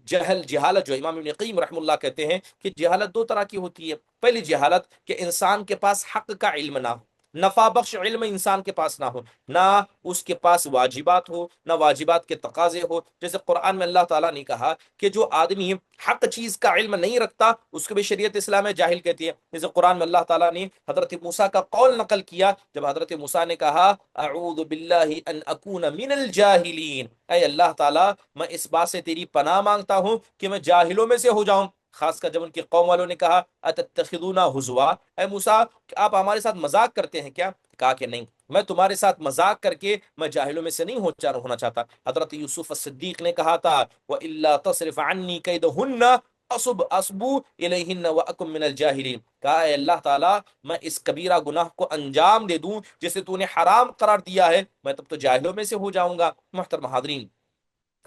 جہالت جو امام ابن قیم رحم اللہ کہتے ہیں کہ جہالت دو طرح کی ہوتی ہے۔ پہلی جہالت کہ انسان کے پاس حق کا علم نہ ہو، نفع بخش علم انسان کے پاس نہ ہو، نہ اس کے پاس واجبات ہو، نہ واجبات کے تقاضے ہو۔ جیسے قرآن میں اللہ تعالیٰ نے کہا کہ جو آدمی حق چیز کا علم نہیں رکھتا اس کو بھی شریعت اسلام جاہل کہتی ہے۔ جیسے قرآن میں اللہ تعالیٰ نے حضرت موسیٰ کا قول نقل کیا جب حضرت موسیٰ نے کہا اعوذ باللہ ان اکون من الجاہلین، اے اللہ تعالیٰ میں اس بات سے تیری پناہ مانگتا ہوں کہ میں جاہلوں میں سے ہو جاؤں۔ خاص کر جب ان کی قوم والوں نے کہا اتتخذونا ہزوا، اے موسیٰ آپ ہمارے ساتھ مذاق کرتے ہیں کیا؟ کہا کہ نہیں، میں تمہارے ساتھ مذاق کر کے میں جاہلوں میں سے نہیں ہونا چاہتا۔ حضرت یوسف الصدیق نے کہا تھا وَإِلَّا تَصْرِفْ عَنِّي كَيْدَهُنَّ أَصُبْ إِلَيْهِنَّ وَأَكُن مِّنَ الْجَاهِلِينَ، کہا اے اللہ تعالیٰ میں اس کبیرہ گناہ کو انجام دے دوں جسے تو نے حرام قرار دیا ہے، میں تب تو جاہلوں میں سے ہو جاؤں گا۔ محترم حاضرین،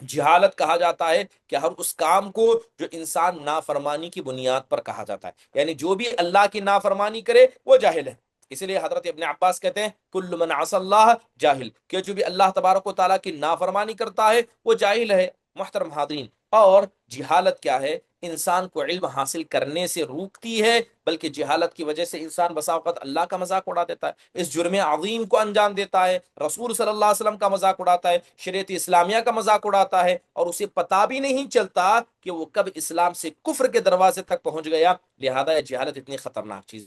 جہالت کہا جاتا ہے کہ ہر اس کام کو جو انسان نافرمانی کی بنیاد پر کہا جاتا ہے، یعنی جو بھی اللہ کی نافرمانی کرے وہ جاہل ہے۔ اسی لیے حضرت ابن عباس کہتے ہیں کل من عصى اللہ جاہل، کہ جو بھی اللہ تبارک و تعالیٰ کی نافرمانی کرتا ہے وہ جاہل ہے۔ محترم حاضرین، اور جہالت کیا ہے؟ انسان کو علم حاصل کرنے سے روکتی ہے، بلکہ جہالت کی وجہ سے انسان بسا اوقات اللہ کا مذاق اڑا دیتا ہے، اس جرم عظیم کو انجام دیتا ہے، رسول صلی اللہ علیہ وسلم کا مذاق اڑاتا ہے، شریعت اسلامیہ کا مذاق اڑاتا ہے، اور اسے پتہ بھی نہیں چلتا کہ وہ کب اسلام سے کفر کے دروازے تک پہنچ گیا۔ لہذا یہ جہالت اتنی خطرناک چیز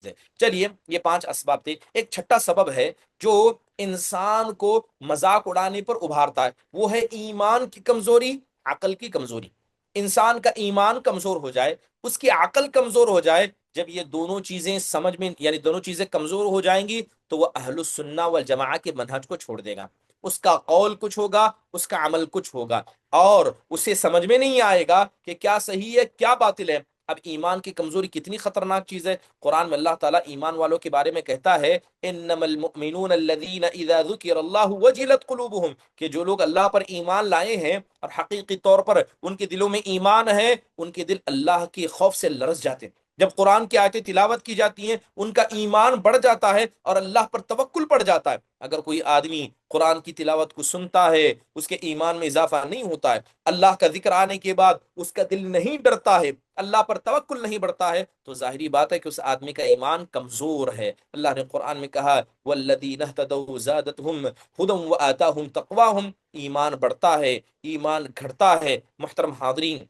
ہے۔ چلیے، یہ 5 اسباب تھے۔ ایک چھٹا سبب ہے جو انسان کو مذاق اڑانے پر ابھارتا ہے، وہ ہے ایمان کی کمزوری، عقل کی کمزوری۔ انسان کا ایمان کمزور ہو جائے، اس کی عقل کمزور ہو جائے، جب یہ دونوں چیزیں سمجھ میں، یعنی دونوں چیزیں کمزور ہو جائیں گی تو وہ اہل السنہ والجماعہ کے منہج کو چھوڑ دے گا۔ اس کا قول کچھ ہوگا، اس کا عمل کچھ ہوگا، اور اسے سمجھ میں نہیں آئے گا کہ کیا صحیح ہے کیا باطل ہے۔ اب ایمان کی کمزوری کتنی خطرناک چیز ہے. قرآن میں اللہ تعالیٰ ایمان والوں کے بارے میں کہتا ہے انما المؤمنون الذین اذا ذکر اللہ وجلت قلوبہم، کہ جو لوگ اللہ پر ایمان لائے ہیں اور حقیقی طور پر ان کے دلوں میں ایمان ہے، ان کے دل اللہ کے خوف سے لرز جاتے ہیں. جب قرآن کی آیتیں تلاوت کی جاتی ہیں ان کا ایمان بڑھ جاتا ہے اور اللہ پر توکل پڑ جاتا ہے. اگر کوئی آدمی قرآن کی تلاوت کو سنتا ہے اس کے ایمان میں اضافہ نہیں ہوتا ہے، اللہ کا ذکر آنے کے بعد اس کا دل نہیں ڈرتا ہے، اللہ پر توکل نہیں بڑھتا ہے، تو ظاہری بات ہے کہ اس آدمی کا ایمان کمزور ہے. اللہ نے قرآن میں کہا والذین اہتدوا زادتہم ہدی وآتاہم تقواہم، ایمان بڑھتا ہے، ایمان گھٹتا ہے. محترم حاضرین،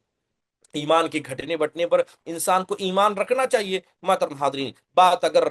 ایمان کے گھٹنے بٹنے پر انسان کو ایمان رکھنا چاہیے. محترم حاضرین، بات اگر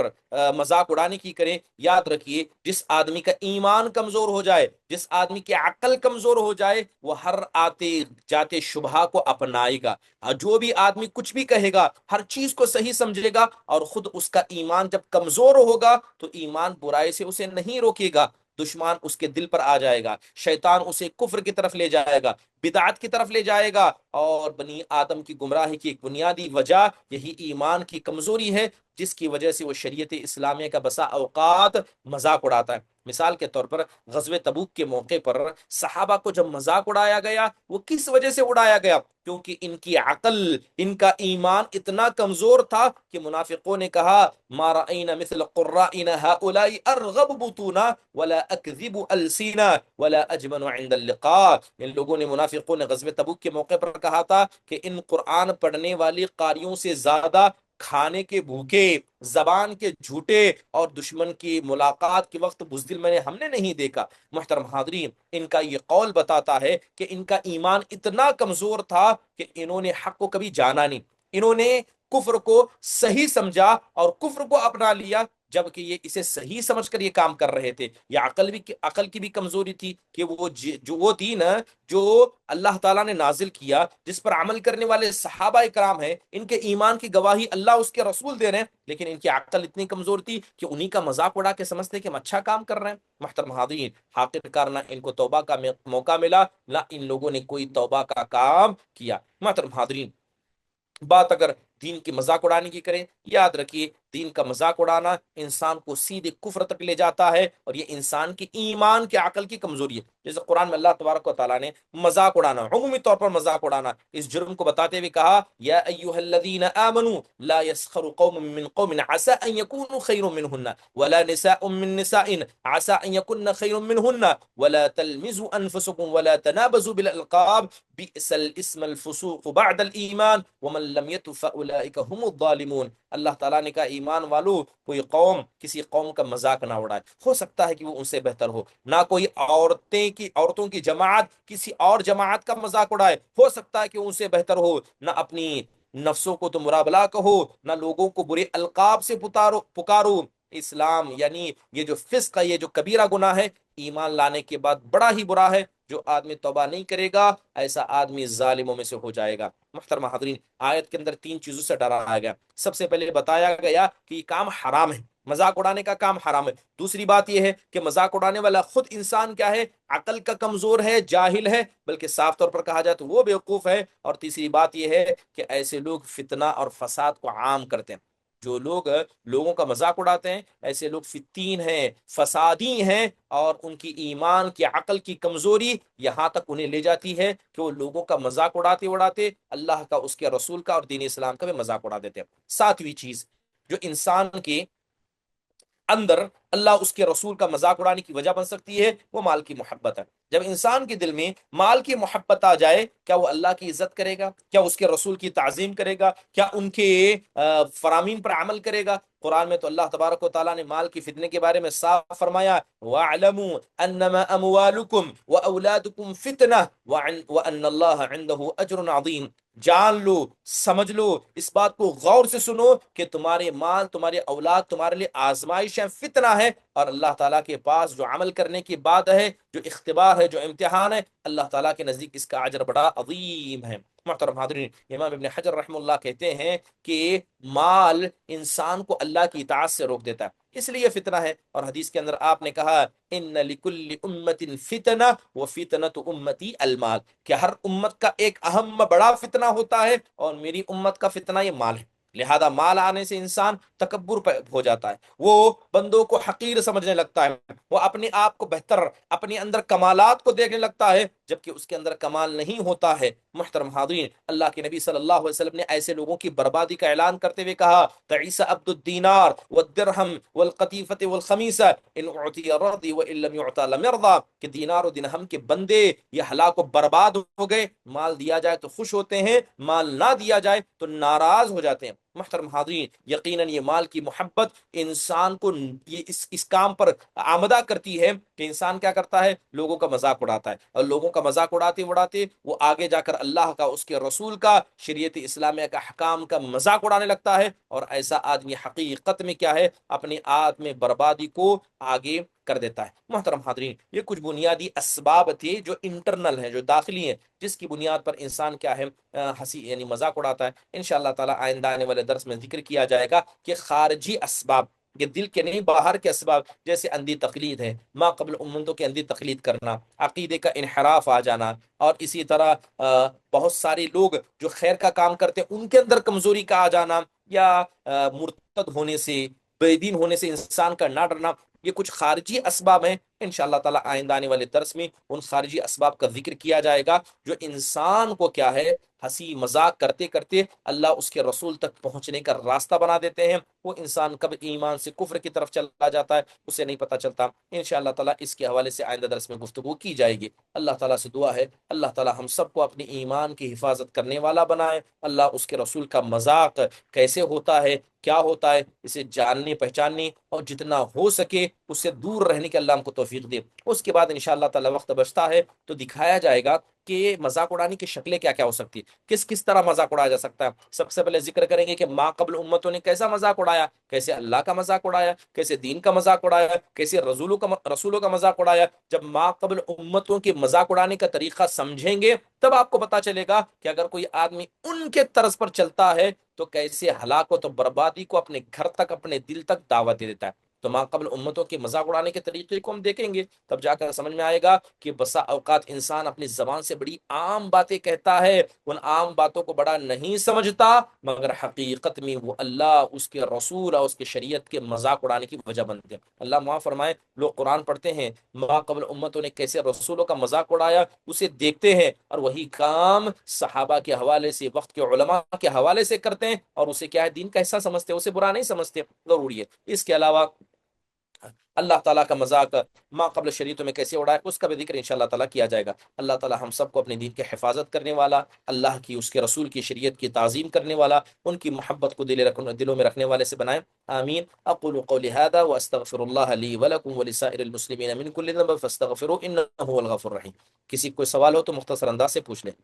مذاق اڑانے کی کریں، یاد رکھیے جس آدمی کا ایمان کمزور ہو جائے، جس آدمی کی عقل کمزور ہو جائے، وہ ہر آتے جاتے شبہ کو اپنائے گا. جو بھی آدمی کچھ بھی کہے گا ہر چیز کو صحیح سمجھے گا، اور خود اس کا ایمان جب کمزور ہوگا تو ایمان برائی سے اسے نہیں روکے گا. دشمن اس کے دل پر آ جائے گا، شیطان اسے کفر کی طرف لے جائے گا، بدعت کی طرف لے جائے گا. اور بنی آدم کی گمراہی کی ایک بنیادی وجہ یہی ایمان کی کمزوری ہے، جس کی وجہ سے وہ شریعت اسلامیہ کا بسا اوقات مذاق اڑاتا ہے. مثال کے طور پر غزوہ تبوک کے موقع پر صحابہ کو جب مذاق اڑایا گیا، وہ کس وجہ سے اڑایا گیا؟ کیونکہ ان کی عقل، ان کا ایمان اتنا کمزور تھا کہ منافقوں نے کہا ما رأینا مثل قرائنا هؤلاء ارغب بطونا ولا اکذب السینا ولا اجمن عند اللقاء. ان لوگوں نے، منافقوں نے غزوہ تبوک کے موقع پر کہا تھا کہ ان قرآن پڑھنے والی قاریوں سے زیادہ کھانے کے بھوکے، زبان کے جھوٹے اور دشمن کی ملاقات کے وقت بزدل میں نے ہم نے نہیں دیکھا. محترم حاضرین، ان کا یہ قول بتاتا ہے کہ ان کا ایمان اتنا کمزور تھا کہ انہوں نے حق کو کبھی جانا نہیں، انہوں نے کفر کو صحیح سمجھا اور کفر کو اپنا لیا، جبکہ یہ اسے صحیح سمجھ کر یہ کام کر رہے تھے. یہ عقل کی بھی کمزوری تھی کہ وہ جو وہ دین جو اللہ تعالیٰ نے نازل کیا، جس پر عمل کرنے والے صحابہ کرام ہیں، ان کے ایمان کی گواہی اللہ اس کے رسول دے رہے ہیں، لیکن ان کی عقل اتنی کمزور تھی کہ انہی کا مذاق اڑا کے سمجھتے کہ ہم اچھا کام کر رہے ہیں. محترم حاضرین، آخر کار نہ ان کو توبہ کا موقع ملا، نہ ان لوگوں نے کوئی توبہ کا کام کیا. محترم حاضرین، بات اگر دین کی مذاق اڑانے کی کریں، یاد رکھیے دین کا مذاق اڑانا انسان کو سیدھے کفر تک لے جاتا ہے، اور یہ انسان کی ایمان کی عقل کی کمزوری ہے. جیسے قرآن میں اللہ تبارک و تعالیٰ نے مذاق اڑانا، عمومی طور پر مذاق اڑانا، اس جرم کو بتاتے ہوئے کہا یا ایھا الذین آمنوا لا يسخر قوم من قوم عسى ان يكونوا خيرا منهن ولا نساء من نساء عسى ان يكن خيرا منهن ولا تلمزوا انفسكم ولا تنابزوا بالالقاب بئس الاسم الفسوق بعد الايمان ومن لم يتب فاولئك هم الظالمون. اللہ تعالیٰ نے کہا ایمان والو، کوئی قوم کسی قوم کا مذاق نہ اڑائے. ہو سکتا ہے کہ وہ ان سے بہتر ہو. نہ کوئی عورتوں کی جماعت کسی اور جماعت کا مذاق اڑائے، ہو سکتا ہے کہ ان سے بہتر ہو. نہ اپنی نفسوں کو تو برا بلا کہو، نہ لوگوں کو برے القاب سے پکارو. اسلام یعنی یہ جو فسق ہے، یہ جو کبیرہ گناہ ہے، ایمان لانے کے بعد بڑا ہی برا ہے. جو آدمی توبہ نہیں کرے گا ایسا آدمی ظالموں میں سے ہو جائے گا. محترم حاضرین، آیت کے اندر 3 چیزوں سے ڈرایا گیا. سب سے پہلے بتایا گیا کہ یہ کام حرام ہے، مذاق اڑانے کا کام حرام ہے. دوسری بات یہ ہے کہ مذاق اڑانے والا خود انسان کیا ہے؟ عقل کا کمزور ہے، جاہل ہے، بلکہ صاف طور پر کہا جائے تو وہ بیوقوف ہے. اور تیسری بات یہ ہے کہ ایسے لوگ فتنہ اور فساد کو عام کرتے ہیں. جو لوگ لوگوں کا مذاق اڑاتے ہیں ایسے لوگ فتین ہیں، فسادی ہیں، اور ان کی ایمان کی عقل کی کمزوری یہاں تک انہیں لے جاتی ہے کہ وہ لوگوں کا مذاق اڑاتے اڑاتے اللہ کا، اس کے رسول کا اور دین اسلام کا بھی مذاق اڑا دیتے ہیں. 7ویں چیز جو انسان کے اندر اللہ اس کے رسول کا مذاق اڑانے کی وجہ بن سکتی ہے، وہ مال کی محبت ہے. جب انسان کے دل میں مال کی محبت آ جائے، کیا وہ اللہ کی عزت کرے گا؟ کیا اس کے رسول کی تعظیم کرے گا؟ کیا ان کے فرامین پر عمل کرے گا؟ قرآن میں تو اللہ تبارک و تعالیٰ نے مال کی فتنے کے بارے میں صاف فرمایا وَاعْلَمُوا أَنَّمَا أَمْوَالُكُمْ وَأَوْلَادُكُمْ فِتْنَةٌ وَأَنَّ اللَّهَ عِندَهُ أَجْرٌ عَظِيمٌ. جان لو، سمجھ لو، اس بات کو غور سے سنو کہ تمہارے مال، تمہارے اولاد تمہارے لیے آزمائش ہے، فتنہ ہے، اور اللہ تعالیٰ کے پاس جو عمل کرنے کی بات ہے، جو اختبار ہے، جو امتحان ہے، اللہ تعالیٰ کے نزدیک اس کا اجر بڑا عظیم ہے. محترم حاضرین، امام ابن حجر رحم اللہ کہتے ہیں کہ مال انسان کو اللہ کی اطاعت سے روک دیتا ہے، اس لیے یہ فتنہ ہے۔ اور حدیث کے اندر آپ نے کہا ان لکل امت فتنہ وفتنۃ امتی المال، کہ ہر امت کا ایک اہم بڑا فتنہ ہوتا ہے اور میری امت کا فتنہ یہ مال ہے۔ لہذا مال آنے سے انسان تکبر ہو جاتا ہے، وہ بندوں کو حقیر سمجھنے لگتا ہے، وہ اپنے آپ کو بہتر، اپنے اندر کمالات کو دیکھنے لگتا ہے جبکہ اس کے اندر کمال نہیں ہوتا ہے۔ محترم حاضرین، اللہ کے نبی صلی اللہ علیہ وسلم نے ایسے لوگوں کی بربادی کا اعلان کرتے ہوئے کہا تعیس عبد الدینار والدرہم والقطیفۃ والخمیسہ ان اعطی رضی وان لم یعطى لم یرضى، کہ دینار و درہم کے بندے یہ ہلاک و برباد ہو گئے، مال دیا جائے تو خوش ہوتے ہیں، مال نہ دیا جائے تو ناراض ہو جاتے ہیں۔ محترم حاضرین، یقیناً یہ مال کی محبت انسان کو یہ اس کام پر آمدہ کرتی ہے کہ انسان کیا کرتا ہے، لوگوں کا مذاق اڑاتا ہے، اور لوگوں کا مذاق اڑاتے اڑاتے وہ آگے جا کر اللہ کا، اس کے رسول کا، شریعت اسلامیہ کا حکام کا مذاق اڑانے لگتا ہے، اور ایسا آدمی حقیقت میں کیا ہے، اپنے آپ میں بربادی کو آگے کر دیتا ہے۔ محترم حاضرین، یہ کچھ بنیادی اسباب تھے جو انٹرنل ہیں، جو داخلی ہیں، جس کی بنیاد پر انسان کیا ہے، ہنسی یعنی مذاق اڑاتا ہے۔ انشاءاللہ تعالی آئندہ آنے والے درس میں ذکر کیا جائے گا کہ خارجی اسباب، یہ دل کے نہیں باہر کے اسباب، جیسے اندھی تقلید ہے، ما قبل امتوں کے اندھی تقلید کرنا، عقیدے کا انحراف آ جانا، اور اسی طرح بہت سارے لوگ جو خیر کا کام کرتے ہیں ان کے اندر کمزوری کا آ جانا، یا مرتد ہونے سے، بے دین ہونے سے انسان کا نہ ڈرنا، یہ کچھ خارجی اسباب ہیں۔ انشاءاللہ تعالی آئندہ آنے والے درس میں ان خارجی اسباب کا ذکر کیا جائے گا جو انسان کو کیا ہے، ہنسی مذاق کرتے کرتے اللہ اس کے رسول تک پہنچنے کا راستہ بنا دیتے ہیں۔ وہ انسان کب ایمان سے کفر کی طرف چلا جاتا ہے اسے نہیں پتہ چلتا۔ انشاءاللہ تعالی اس کے حوالے سے آئندہ درس میں گفتگو کی جائے گی۔ اللہ تعالیٰ سے دعا ہے اللہ تعالیٰ ہم سب کو اپنی ایمان کی حفاظت کرنے والا بنائے۔ اللہ اس کے رسول کا مذاق کیسے ہوتا ہے، کیا ہوتا ہے، اسے جاننے پہچاننے اور جتنا ہو سکے اس سے دور رہنے کے اللہ ہم کو توفیق دے۔ اس کے بعد انشاءاللہ تعالی وقت بچتا ہے تو دکھایا جائے گا کہ مذاق اڑانے کی شکلیں کیا کیا ہو سکتی ہے، کس کس طرح مذاق اڑایا جا سکتا ہے۔ سب سے پہلے ذکر کریں گے کہ ما قبل امتوں نے کیسا مذاق اڑایا، کیسے اللہ کا مذاق اڑایا، کیسے دین کا مذاق اڑایا، کیسے رسولوں کا مذاق اڑایا۔ جب ما قبل امتوں کے مذاق اڑانے کا طریقہ سمجھیں گے تب آپ کو پتا چلے گا کہ اگر کوئی آدمی ان کے طرز پر چلتا ہے تو کیسے ہلاکت و بربادی کو اپنے گھر تک، اپنے دل تک دعوت دے دیتا ہے۔ تو ما قبل امتوں کے مذاق اڑانے کے طریقے کو ہم دیکھیں گے تب جا کر سمجھ میں آئے گا کہ بسا اوقات انسان اپنی زبان سے بڑی عام باتیں کہتا ہے، ان عام باتوں کو بڑا نہیں سمجھتا، مگر حقیقت میں وہ اللہ، اس کے رسول اور اس کے شریعت کے مذاق اڑانے کی وجہ بنتے ہیں۔ اللہ معاف فرمائے، لوگ قرآن پڑھتے ہیں ما قبل امتوں نے کیسے رسولوں کا مذاق اڑایا اسے دیکھتے ہیں، اور وہی کام صحابہ کے حوالے سے، وقت کے علماء کے حوالے سے کرتے ہیں، اور اسے کیا ہے، دین کا حصہ سمجھتے ہیں، اسے برا نہیں سمجھتے۔ ضروری ہے اس کے علاوہ اللہ تعالیٰ کا مذاق ما قبل شریعتوں میں کیسے اڑائے اس کا بھی ذکر انشاءاللہ تعالیٰ کیا جائے گا۔ اللہ تعالیٰ ہم سب کو اپنے دین کی حفاظت کرنے والا، اللہ کی، اس کے رسول کی شریعت کی تعظیم کرنے والا، ان کی محبت کو دلوں میں رکھنے والے سے بنائیں، آمین۔ اقول قولی هذا واستغفر الله لي ولكم ولسائر المسلمين من كل ذنب فاستغفروه انه هو الغفور الرحیم۔ کسی کو کوئی سوال ہو تو مختصر انداز سے پوچھ لیں۔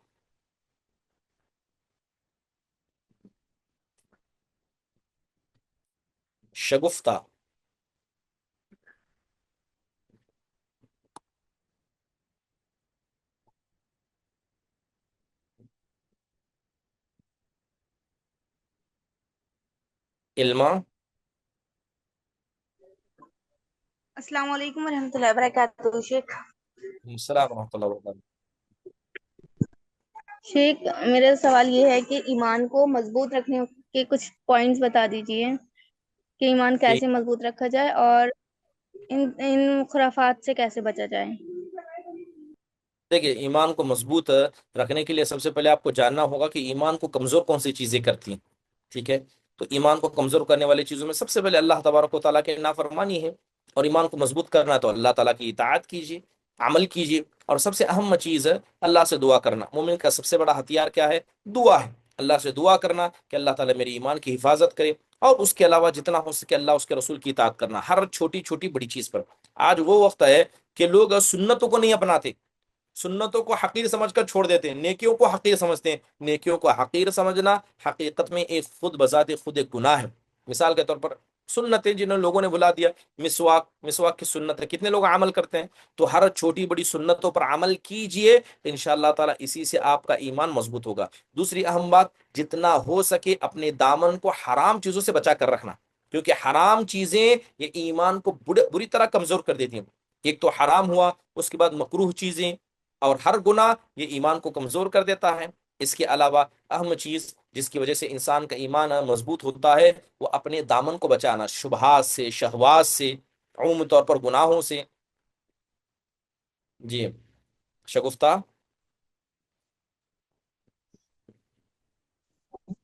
شگفتہ۔ علما۔ السلام علیکم ورحمۃ اللہ وبرکاتہ شیخ۔ السلام ورحمۃ اللہ وبرکاتہ۔ شیخ، میرا سوال یہ ہے کہ ایمان کو مضبوط رکھنے کے کچھ پوائنٹس بتا دیجئے کہ ایمان کہ کیسے مضبوط رکھا جائے اور ان خرافات سے کیسے بچا جائے۔ دیکھیے، ایمان کو مضبوط رکھنے کے لیے سب سے پہلے آپ کو جاننا ہوگا کہ ایمان کو کمزور کون سی چیزیں کرتی ہیں، ٹھیک ہے؟ تو ایمان کو کمزور کرنے والی چیزوں میں سب سے پہلے اللہ تبارک و تعالیٰ کے نافرمانی ہے، اور ایمان کو مضبوط کرنا ہے تو اللہ تعالیٰ کی اطاعت کیجیے، عمل کیجیے، اور سب سے اہم چیز ہے اللہ سے دعا کرنا۔ مومن کا سب سے بڑا ہتھیار کیا ہے؟ دعا ہے۔ اللہ سے دعا کرنا کہ اللہ تعالیٰ میری ایمان کی حفاظت کرے، اور اس کے علاوہ جتنا ہو سکے اللہ اس کے رسول کی اطاعت کرنا ہر چھوٹی چھوٹی بڑی چیز پر۔ آج وہ وقت ہے کہ لوگ سنتوں کو نہیں اپناتے، سنتوں کو حقیر سمجھ کر چھوڑ دیتے ہیں، نیکیوں کو حقیر سمجھتے ہیں۔ نیکیوں کو حقیر سمجھنا حقیقت میں ایک خود بذات خود ایک گناہ ہے۔ مثال کے طور پر سنتیں جنہوں لوگوں نے بلا دیا، مسواک کی سنت ہے، کتنے لوگ عمل کرتے ہیں؟ تو ہر چھوٹی بڑی سنتوں پر عمل کیجئے، انشاءاللہ تعالی اسی سے آپ کا ایمان مضبوط ہوگا۔ دوسری اہم بات، جتنا ہو سکے اپنے دامن کو حرام چیزوں سے بچا کر رکھنا، کیونکہ حرام چیزیں یہ ایمان کو بری طرح کمزور کر دیتی ہیں۔ ایک تو حرام ہوا، اس کے بعد مکروہ چیزیں، اور ہر گناہ یہ ایمان کو کمزور کر دیتا ہے۔ اس کے علاوہ اہم چیز جس کی وجہ سے انسان کا ایمان مضبوط ہوتا ہے، وہ اپنے دامن کو بچانا شبہات سے، شہوات سے، عمومی طور پر گناہوں سے۔ جی شگفتہ۔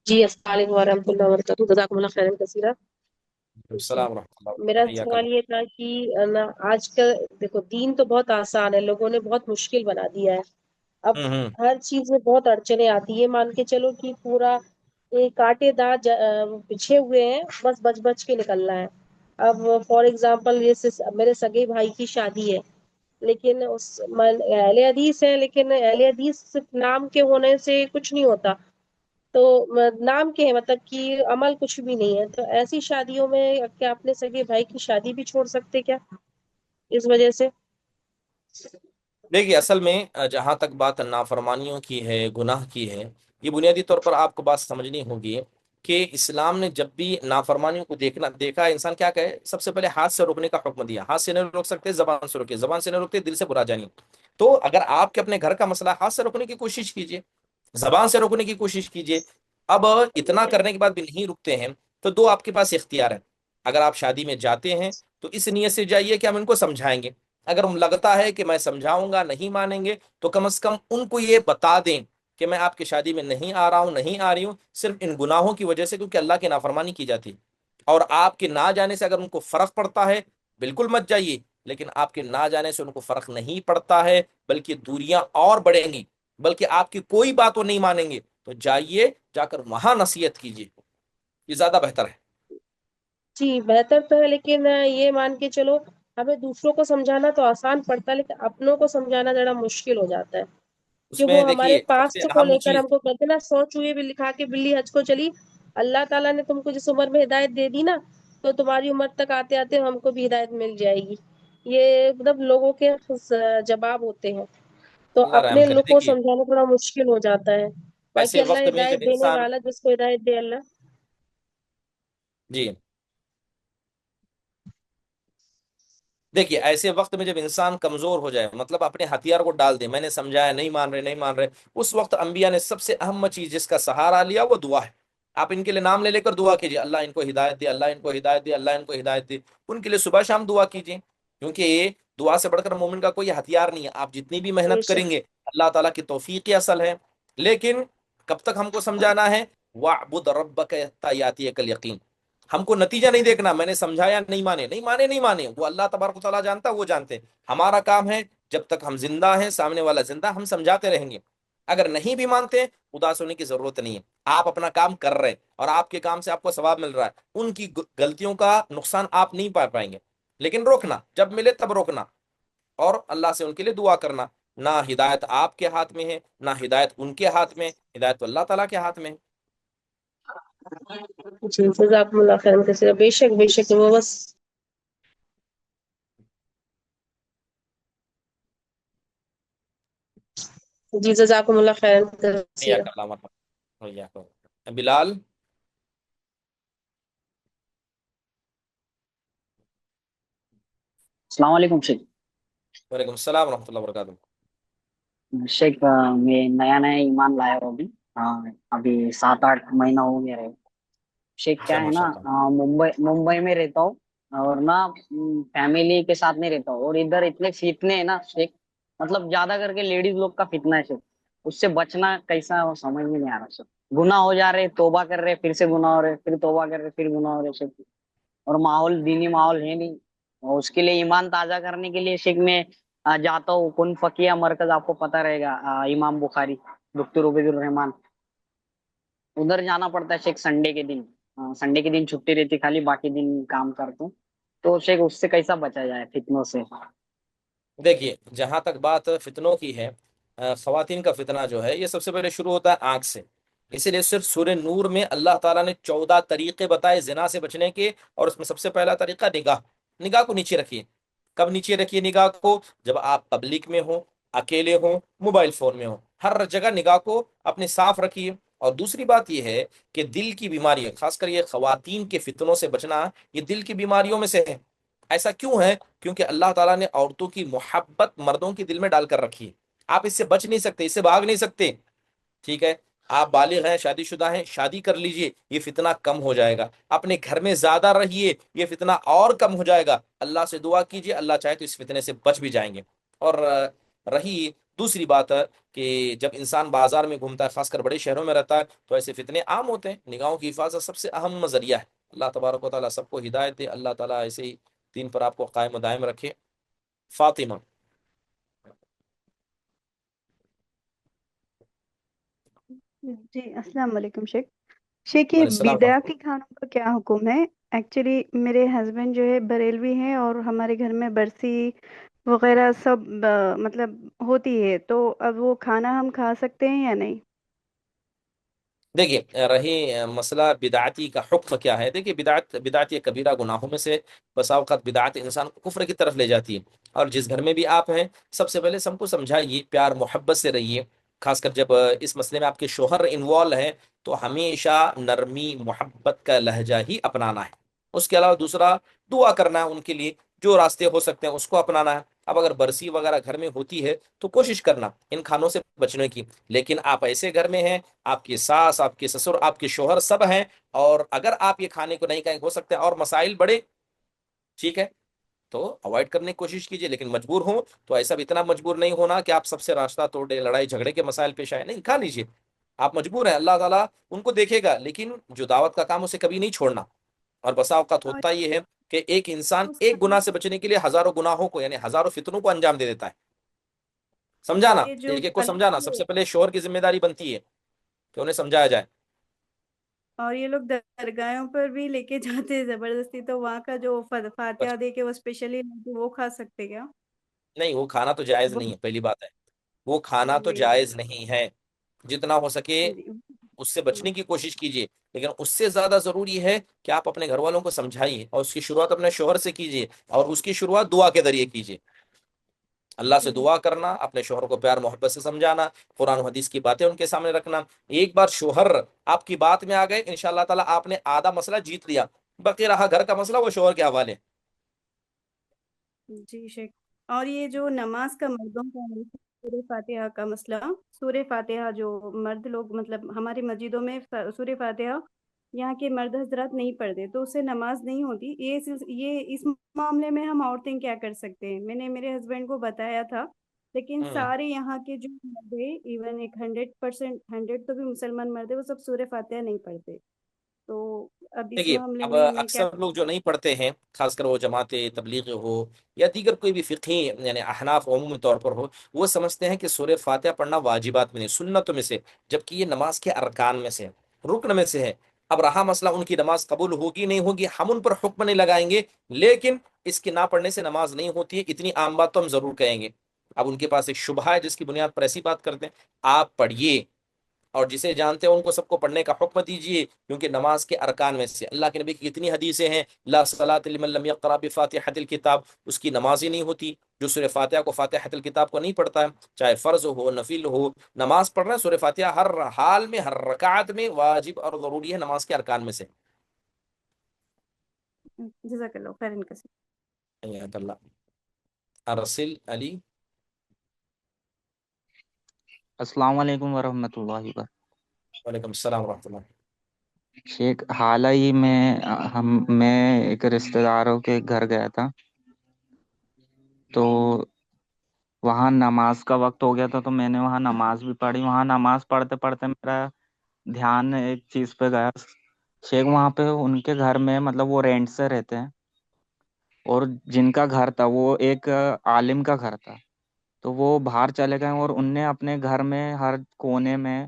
جی السلام علیکم ورحمۃ اللہ وبرکاتہ، جزاکم اللہ خیرا کثیرا۔ السلام ورحمۃ اللہ میرا وبرکاتہ، حیاک سوال اللہ۔ یہ تھا کہ آج کل دیکھو دین تو بہت آسان ہے، لوگوں نے بہت مشکل بنا دیا ہے۔ اب ہوں ہر چیز میں بہت اڑچنیں آتی ہے، مان کے چلو کہ پورا ایک کانٹے دار بچھے ہوئے ہیں، بس بچ بچ کے نکلنا ہے۔ اب فار ایگزامپل یہ میرے سگے بھائی کی شادی ہے، لیکن اہل حدیث ہے، لیکن اہل حدیث صرف نام کے ہونے سے کچھ نہیں ہوتا، تو نام کے ہے، مطلب کہ عمل کچھ بھی نہیں ہے۔ تو ایسی شادیوں میں کیا اپنے سگے بھائی کی شادی بھی چھوڑ سکتے کیا اس وجہ سے؟ دیکھیے، اصل میں جہاں تک بات نافرمانیوں کی ہے، گناہ کی ہے، یہ بنیادی طور پر آپ کو بات سمجھنی ہوگی کہ اسلام نے جب بھی نافرمانیوں کو دیکھا، انسان کیا کہے؟ سب سے پہلے ہاتھ سے روکنے کا حکم دیا۔ ہاتھ سے نہیں روک سکتے، زبان سے روکے، زبان سے نہیں روکتے، دل سے برا جانیے۔ تو اگر آپ کے اپنے گھر کا مسئلہ، ہاتھ سے روکنے کی کوشش کیجیے، زبان سے روکنے کی کوشش کیجیے۔ اب اتنا کرنے کے بعد بھی نہیں رکتے ہیں، تو دو آپ کے پاس اختیار ہے۔ اگر آپ شادی میں جاتے ہیں تو اس نیت سے جائیے کہ ہم ان کو سمجھائیں گے۔ اگر لگتا ہے کہ میں سمجھاؤں گا، نہیں مانیں گے، تو کم از کم ان کو یہ بتا دیں کہ میں آپ کی شادی میں نہیں آ رہا ہوں، نہیں آ رہی ہوں، صرف ان گناہوں کی وجہ سے، کیونکہ اللہ کی نافرمانی کی جاتی ہے۔ اور آپ کے نہ جانے سے اگر ان کو فرق پڑتا ہے، بالکل مت جائیے، لیکن آپ کے نہ جانے سے ان کو فرق نہیں پڑتا ہے، بلکہ دوریاں اور بڑھیں گی، بلکہ آپ کی کوئی بات وہ نہیں مانیں گے، تو جائیے، جا کر وہاں نصیحت کیجیے، یہ زیادہ بہتر ہے۔ جی بہتر تو ہے، لیکن یہ مان کے چلو ہمیں دوسروں کو سمجھانا تو آسان پڑتا ہے، لیکن اپنوں کو سمجھانا ذرا مشکل ہو جاتا ہے، کہ اس میں وہ ہمارے دیکھیے سب سے پاسٹ کو اہم لے کر چیز، ہم کو کہتے ہیں نا، 100 چوہے بھی لکھا کے بلی حج کو چلی۔ اللہ تعالیٰ نے تم کو جس عمر میں ہدایت دے دی نا، تو تمہاری عمر تک آتے آتے ہم کو بھی ہدایت مل جائے گی۔ یہ مطلب لوگوں کے جواب ہوتے ہیں، تو اللہ رحم اپنے کرے۔ لوگ کو دیکھیے، سمجھانا تھوڑا مشکل ہو جاتا ہے، باقی ایسے اللہ وقت میں جب ہدایت دینے انسان، والا، جس کو ہدایت دے اللہ۔ جی دیکھیے، ایسے وقت میں جب انسان کمزور ہو جائے، مطلب اپنے ہتھیار کو ڈال دے، میں نے سمجھایا، نہیں مان رہے، نہیں مان رہے، اس وقت انبیاء نے سب سے اہم چیز جس کا سہارا لیا وہ دعا ہے۔ آپ ان کے لیے نام لے لے کر دعا کیجیے، اللہ ان کو ہدایت دے، اللہ ان کو ہدایت دے، اللہ ان کو ہدایت دے۔ ان کے لیے صبح شام دعا کیجیے، کیونکہ یہ دعا سے بڑھ کر مومن کا کوئی ہتھیار نہیں ہے۔ آپ جتنی بھی بے محنت کریں شک۔ گے، اللہ تعالیٰ کی توفیق ہی اصل ہے۔ لیکن کب تک ہم کو سمجھانا ہے؟ وَاعْبُدْ رَبَّكَ حَتَّىٰ يَأْتِيَكَ الْيَقِينُ۔ ہم کو نتیجہ نہیں دیکھنا، میں نے سمجھایا، نہیں مانے، نہیں مانے، نہیں مانے، وہ اللہ تبارک و تعالیٰ جانتا، وہ جانتے ہیں۔ ہمارا کام ہے جب تک ہم زندہ ہیں، سامنے والا زندہ، ہم سمجھاتے رہیں گے۔ اگر نہیں بھی مانتے، اداس ہونے کی ضرورت نہیں ہے، آپ اپنا کام کر رہے ہیں، اور آپ کے کام سے آپ کو ثواب مل رہا ہے، ان کی غلطیوں کا نقصان آپ نہیں پا پائیں گے۔ لیکن روکنا، جب ملے تب روکنا، اور اللہ سے ان کے لیے دعا کرنا۔ نہ ہدایت آپ کے ہاتھ میں ہے، نہ ہدایت ان کے ہاتھ میں، ہدایت تو اللہ تعالیٰ کے ہاتھ میں ہے۔ جی جزاکم اللہ خیرا کثیرا، بے شک بے شک، وہ بس جی جزاکم اللہ خیرا یا کثیرا۔ کلام یا بلال۔ السلام علیکم شیخ۔ وعلیکم السلام ورحمۃ اللہ وبرکاتہ۔ شیخ میں نیا نیا ایمان لایا ہوں ابھی، ابھی 7 8 مہینہ ہو گیا ہے شیخ۔ اچھا، کیا ہے نا، ماشاء اللہ۔ ممبئی میں رہتا ہوں، اور نا فیملی کے ساتھ نہیں رہتا ہوں، اور ادھر اتنے فتنے ہیں نا شیخ، مطلب زیادہ کر کے لیڈیز لوگ کا فتنہ ہے شیخ۔ اس سے بچنا کیسا وہ سمجھ میں نہیں آ رہا شیخ۔ گناہ ہو جا رہے، توبہ کر رہے، پھر سے گناہ ہو رہے، پھر توبہ کر رہے، پھر گناہ ہو رہے شیخ، اور ماحول دینی ماحول ہے نہیں۔ اور اس کے لیے ایمان تازہ کرنے کے لیے شیخ میں جاتا ہوں کن فقیہ مرکز، آپ کو پتہ رہے گا، امام بخاری، ڈاکٹر عبید الرحمان، ادھر جانا پڑتا ہے شیخ سنڈے کے دن۔ سنڈے کے دن چھٹی رہتی خالی، باقی دن کام کرتا ہوں۔ تو شیخ اس سے کیسا بچا جائے فتنوں سے؟ دیکھیے، جہاں تک بات فتنوں کی ہے، خواتین کا فتنہ جو ہے یہ سب سے پہلے شروع ہوتا ہے آنکھ سے۔ اسی لیے صرف سورہ نور میں اللہ تعالیٰ نے 14 طریقے بتائے زنا سے بچنے کے، اور اس میں سب سے پہلا طریقہ نگاہ. نگاہ کو نیچے رکھیے. کب نیچے رکھیے نگاہ کو؟ جب آپ پبلک میں ہوں، اکیلے ہوں، موبائل فون میں ہوں، ہر جگہ نگاہ کو اپنے صاف رکھیے. اور دوسری بات یہ ہے کہ دل کی بیماری، خاص کر یہ خواتین کے فتنوں سے بچنا، یہ دل کی بیماریوں میں سے ہے. ایسا کیوں ہے؟ کیونکہ اللہ تعالیٰ نے عورتوں کی محبت مردوں کے دل میں ڈال کر رکھی ہے. آپ اس سے بچ نہیں سکتے، اس سے بھاگ نہیں سکتے. ٹھیک ہے، آپ بالغ ہیں، شادی شدہ ہیں، شادی کر لیجئے، یہ فتنہ کم ہو جائے گا. اپنے گھر میں زیادہ رہیے، یہ فتنہ اور کم ہو جائے گا. اللہ سے دعا کیجئے، اللہ چاہے تو اس فتنے سے بچ بھی جائیں گے. اور رہی دوسری بات ہے کہ جب انسان بازار میں گھومتا ہے، خاص کر بڑے شہروں میں رہتا ہے، تو ایسے فتنے عام ہوتے ہیں. نگاہوں کی حفاظت سب سے اہم ذریعہ ہے. اللہ تبارک و تعالیٰ سب کو ہدایت دے. اللہ تعالیٰ ایسے ہی دین پر آپ کو قائم و دائم رکھے. فاطمہ. جی السلام علیکم شیخ. شیخ یہ علیہ السلام ورحمۃ بدعہ کے کھانوں کا کیا حکم ہے؟ ایکچولی میرے ہسبینڈ جو ہے بریلوی ہیں اور ہمارے گھر میں برسی وغیرہ سب مطلب ہوتی ہے، تو اب وہ کھانا ہم کھا سکتے ہیں یا نہیں؟ دیکھیے، رہی مسئلہ بدعتی کا حکم کیا ہے. دیکھیے، بدعت یہ کبیرہ گناہوں میں سے بسا اوقات بدعت انسان کو کفر کی طرف لے جاتی ہے. اور جس گھر میں بھی آپ ہیں، سب سے پہلے سب کو سمجھائیے، پیار محبت سے رہیے. خاص کر جب اس مسئلے میں آپ کے شوہر انوالو ہیں، تو ہمیشہ نرمی محبت کا لہجہ ہی اپنانا ہے. اس کے علاوہ دوسرا، دعا کرنا ہے ان کے لیے، جو راستے ہو سکتے ہیں اس کو اپنانا ہے. اب اگر برسی وغیرہ گھر میں ہوتی ہے تو کوشش کرنا ان کھانوں سے بچنے کی. لیکن آپ ایسے گھر میں ہیں، آپ کی ساس، آپ کے سسر، آپ کے شوہر سب ہیں، اور اگر آپ یہ کھانے کو نہیں کہیں، ہو سکتے ہیں اور مسائل بڑے. ٹھیک ہے، تو اوائڈ کرنے کی کوشش کیجیے. لیکن مجبور ہوں تو ایسا بھی اتنا مجبور نہیں ہونا کہ آپ سب سے راستہ توڑ دیں، لڑائی جھگڑے کے مسائل پیش آئے. نہیں، کھا لیجیے. آپ مجبور ہیں، اللہ تعالیٰ ان کو دیکھے گا، لیکن جو دعوت کا کام اسے کبھی نہیں چھوڑنا. اور بسا اوقات اور ہوتا یہ ہے کہ ایک انسان اس ایک گناہ ٹائم سے بچنے کے لیے ہزاروں گناہوں کو، یعنی ہزاروں فتنوں کو انجام دے دیتا ہے. سمجھانا، یہ جو ایک ایک کو سمجھانا. سب سے پہلے شوہر کی ذمہ داری بنتی ہے کہ انہیں سمجھایا جائے. اور یہ لوگ درگاہوں پر بھی لے کے جاتے ہیں زبردستی، تو وہاں کا جو بس فاتحہ دے کے وہ اسپیشلی وہ کھا سکتے کیا؟ نہیں، وہ کھانا تو جائز وہ نہیں ہے، پہلی بات ہے. وہ کھانا تو جی جائز نہیں ہے. جتنا ہو سکے جی اس سے بچنے کی کوشش کیجیے. لیکن اس سے زیادہ ضروری ہے کہ آپ اپنے گھر والوں کو سمجھائیے، اور اس کی شروعات اپنے شوہر سے کیجیے، اور اس کی شروعات دعا کے ذریعے کیجیے. اللہ سے دعا کرنا، اپنے شوہر کو پیار محبت سے سمجھانا، قرآن و حدیث کی باتیں ان کے سامنے رکھنا. ایک بار شوہر آپ کی بات میں آ گئے، انشاءاللہ تعالی آپ نے آدھا مسئلہ جیت لیا. باقی رہا گھر کا مسئلہ، وہ شوہر کے حوالے. جی شیخ. اور یہ جو نماز کا مردوں کا ہے، سورہ فاتحہ کا مسئلہ، سورہ فاتحہ جو مرد لوگ مطلب ہماری مسجدوں میں سورہ فاتحہ یہاں کے مرد حضرات نہیں پڑھتے، تو اس سے نماز نہیں ہوتی. یہ اس معاملے میں ہم عورتیں کیا کر سکتے ہیں؟ میں نے میرے ہسبینڈ کو بتایا تھا، لیکن ہوں سارے یہاں کے جو مرد ہے، ایون ایک 100%، 100 تو بھی مسلمان مرد ہے، وہ سب سورہ فاتحہ نہیں پڑھتے. تو اب اس دیکھیے، معاملے اب میں میں کیا اکثر لوگ جو نہیں پڑھتے ہیں، خاص کر وہ جماعت تبلیغ ہو یا دیگر کوئی بھی فقہی یعنی احناف عمومی طور پر ہو، وہ سمجھتے ہیں کہ سورہ فاتحہ پڑھنا واجبات میں نہیں، سنتوں میں سے، جبکہ یہ نماز کے ارکان میں سے ہے، رکن میں سے ہے. اب رہا مسئلہ ان کی نماز قبول ہوگی نہیں ہوگی، ہم ان پر حکم نہیں لگائیں گے، لیکن اس کے نہ پڑھنے سے نماز نہیں ہوتی ہے، اتنی عام بات تو ہم ضرور کہیں گے. اب ان کے پاس ایک شبہ ہے جس کی بنیاد پر ایسی بات کرتے ہیں. آپ پڑھیے، اور جسے جانتے ہیں ان کو سب کو پڑھنے کا حکم دیجیے، کیونکہ نماز کے ارکان میں سے. اللہ کے نبی کی کتنی حدیثیں ہیں، لا صلاۃ لمن لم یقرأ بفاتحۃ الکتاب، اس کی نماز ہی نہیں ہوتی. جو سورہ فاتحہ کو، فاتحۃ الکتاب کو نہیں پڑھتا ہے، چاہے فرض ہو نفل ہو، نماز پڑھ رہا ہے، سورہ فاتحہ ہر حال میں، ہر رکعت میں واجب اور ضروری ہے، نماز کے ارکان میں سے. جزاک اللہ خیر ان کا. حیاک اللہ. ارسل علی. السلام علیکم ورحمۃ اللہ وبرکاتہ. وعلیکم السلام ورحمۃ اللہ. شیخ، حال ہی میں ایک رشتہ داروں کے گھر گیا تھا، تو وہاں نماز کا وقت ہو گیا تھا، تو میں نے وہاں نماز بھی پڑھی. وہاں نماز پڑھتے پڑھتے میرا دھیان ایک چیز پہ گیا. شیخ، وہاں پہ ان کے گھر میں مطلب وہ رینٹ سے رہتے ہیں، اور جن کا گھر تھا وہ ایک عالم کا گھر تھا، تو وہ باہر چلے گئے، اور ان نے اپنے گھر میں ہر کونے میں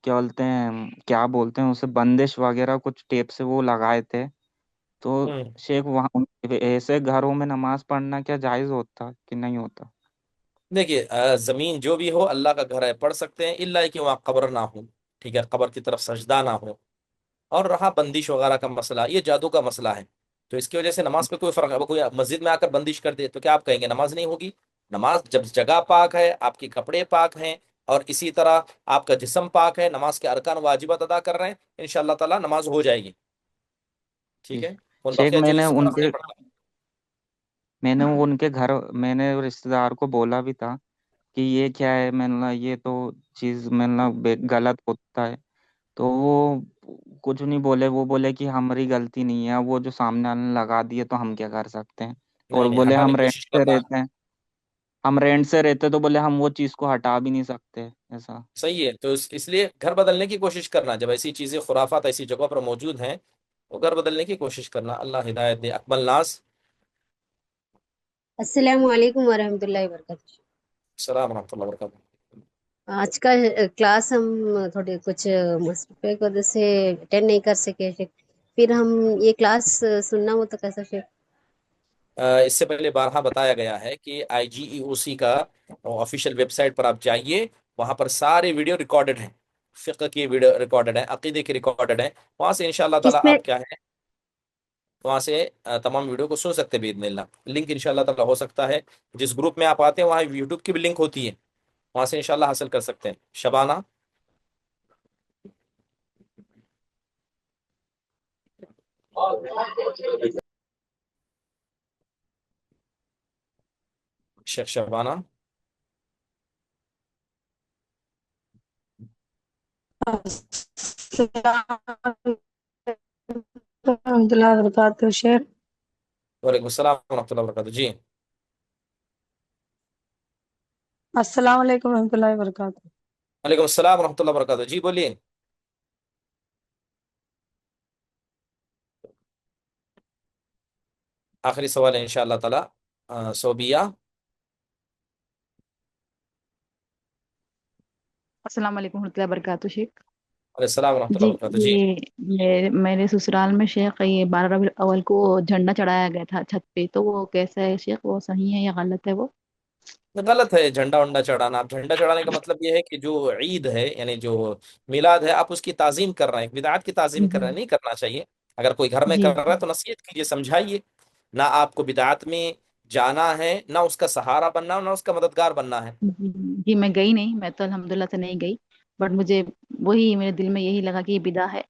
کیا بولتے ہیں اسے، بندش وغیرہ کچھ ٹیپ سے وہ لگائے تھے. تو ہوں شیخ، وہاں ایسے گھروں میں نماز پڑھنا کیا جائز ہوتا کہ نہیں ہوتا؟ دیکھیے، زمین جو بھی ہو اللہ کا گھر ہے، پڑھ سکتے ہیں، الا کہ وہاں قبر نہ ہو. ٹھیک ہے، قبر کی طرف سجدہ نہ ہو. اور رہا بندش وغیرہ کا مسئلہ، یہ جادو کا مسئلہ ہے، تو اس کی وجہ سے نماز پہ کوئی فرق ہے. کوئی مسجد میں آ کر بندش کر دے تو کیا آپ کہیں گے نماز نہیں ہوگی؟ نماز جب جگہ پاک ہے، آپ کے کپڑے پاک ہیں، اور اسی طرح آپ کا جسم پاک ہے، نماز کے ارکان واجبات ادا کر رہے ہیں، انشاءاللہ تعالی نماز ہو جائے گی. ٹھیک ہے، کون شیخ بقیہ چیزوں سے فرق نہیں پڑتا. میں نے رشتے دار کو بولا بھی تھا کہ یہ کیا ہے، میں نے کہا یہ تو چیز میں نے غلط ہوتا ہے. تو وہ کچھ نہیں بولے، وہ بولے کہ ہماری غلطی نہیں ہے، وہ جو سامنے والے نے لگا دیے تو ہم کیا کر سکتے ہیں. اور نہیں نہیں، بولے ہماری ہم رینٹ کوشش سے کرنا رہتے ہیں، ہم رینٹ سے رہتے تو بولے ہم وہ چیز کو ہٹا بھی نہیں سکتے ایسا. صحیح ہے. تو اس لیے گھر بدلنے کی کوشش کرنا، جب ایسی چیزیں خرافات ایسی جگہوں پر موجود ہیں تو گھر بدلنے کی کوشش کرنا. اللہ ہدایت دے. اکمل ناز. السلام علیکم ورحمۃ اللہ وبرکاتہ. السلام ورحمۃ اللہ وبرکاتہ. آج کا کلاس ہم تھوڑے کچھ مسئلے کی وجہ سے اٹینڈ نہیں کر سکے، پھر ہم یہ کلاس سننا ہو تو کیسا پھر؟ اس سے پہلے بارہا بتایا گیا ہے کہ IGEOC کا آفیشیل ویب سائٹ پر آپ جائیے، وہاں پر سارے ویڈیو ریکارڈڈ ہیں، فقہ کی ویڈیو ریکارڈڈ ہیں، عقیدے کی ریکارڈڈ ہیں. وہاں سے انشاءاللہ کس تعالیٰ میں؟ آپ کیا ہے، وہاں سے تمام ویڈیو کو سن سکتے ہیں باذن اللہ. لنک انشاءاللہ تعالیٰ ہو سکتا ہے جس گروپ میں آپ آتے ہیں وہاں یوٹیوب کی بھی لنک ہوتی ہے، وہاں سے انشاءاللہ حاصل کر سکتے ہیں. شبانہ. شیخ شبانہ. الحمد للہ وبرکاتہ. شیخ وعلیکم السلام ورحمۃ اللہ وبرکاتہ. جی السلام علیکم ورحمۃ اللہ وبرکاتہ. وعلیکم السلام ورحمۃ اللہ وبرکاتہ. جی بولیے. آخری سوال ہے انشاءاللہ تعالیٰ. صوبیہ. السلام علیکم ورحمۃ اللہ وبرکاتہ. شیخ علیہ السلام ورحمۃ اللہ جی، وبرکاتہ. جی یہ میرے سسرال میں شیخ یہ 12 ربیع الاول کو جھنڈا چڑھایا گیا تھا چھت پہ، تو وہ کیسا ہے شیخ؟ وہ صحیح ہے یا غلط ہے وہ؟ غلط ہے جھنڈا ونڈا چڑھانا. آپ جھنڈا چڑھانے کا مطلب یہ ہے کہ جو عید ہے یعنی جو میلاد ہے آپ اس کی تعظیم کر رہے ہیں، بدعات کی تعظیم کر جی رہے ہیں، نہیں کرنا چاہیے. اگر کوئی گھر میں جی کر رہا ہے تو نصیحت کیجیے، سمجھائیے. نہ آپ کو بدعات میں جانا ہے، نہ اس کا سہارا بننا، نہ اس کا مددگار بننا ہے. جی جی، میں گئی نہیں، میں تو الحمدللہ سے نہیں گئی، بٹ مجھے وہی میرے دل میں یہی لگا کہ یہ بدعت ہے،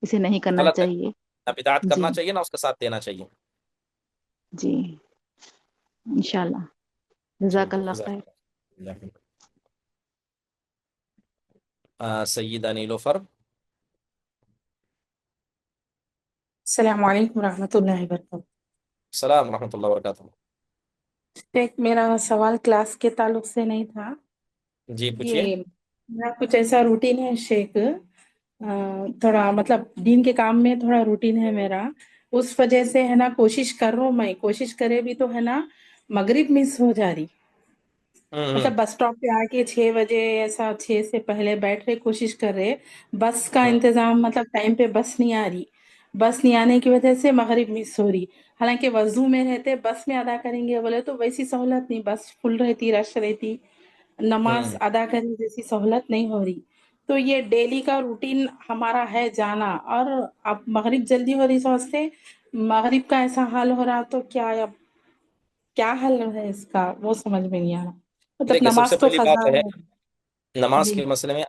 اسے نہیں کرنا غلط ہے، چاہیے. نہ بدعات جی کرنا چاہیے نہ اس کا ساتھ دینا چاہیے. جی انشاءاللہ. جزاک ٹھیک ہے، اللہ خیر. جزاک اللہ. سیدہ نیلوفر. السلام علیکم ورحمۃ اللہ وبرکاتہ. السلام ورحمۃ اللہ وبرکاتہ. شیخ میرا سوال کلاس کے تعلق سے نہیں تھا. جی پوچھیے. یہ میرا کچھ ایسا روٹین ہے شیخ، تھوڑا مطلب دین کے کام میں تھوڑا روٹین ہے میرا، اس وجہ سے ہے نا کوشش کر رہا ہوں، میں کوشش کرے بھی تو ہے نا مغرب مس ہو جا رہی. مطلب بس اسٹاپ پہ آ کے 6 بجے ایسا 6 سے پہلے بیٹھ رہے، کوشش کر رہے، بس کا انتظام مطلب ٹائم پہ بس نہیں آ رہی، بس نہیں آنے کی وجہ سے مغرب مس ہو رہی. حالانکہ وضو میں رہتے بس میں ادا کریں گے بولے تو ویسی سہولت نہیں، بس فل رہتی، رش رہتی، نماز ادا کرنے جیسی سہولت نہیں ہو رہی. تو یہ ڈیلی کا روٹین ہمارا ہے جانا، اور اب مغرب جلدی ہو رہی سوچتے مغرب کا ایسا حال ہو رہا تو کیا اب کیا حل ہے اس کا، وہ سمجھ میں نہیں آ رہا. مطلب دیکھیے سب سے نماز تو پہلی قضا بات ہے ہے. نماز جی کے مسئلے میں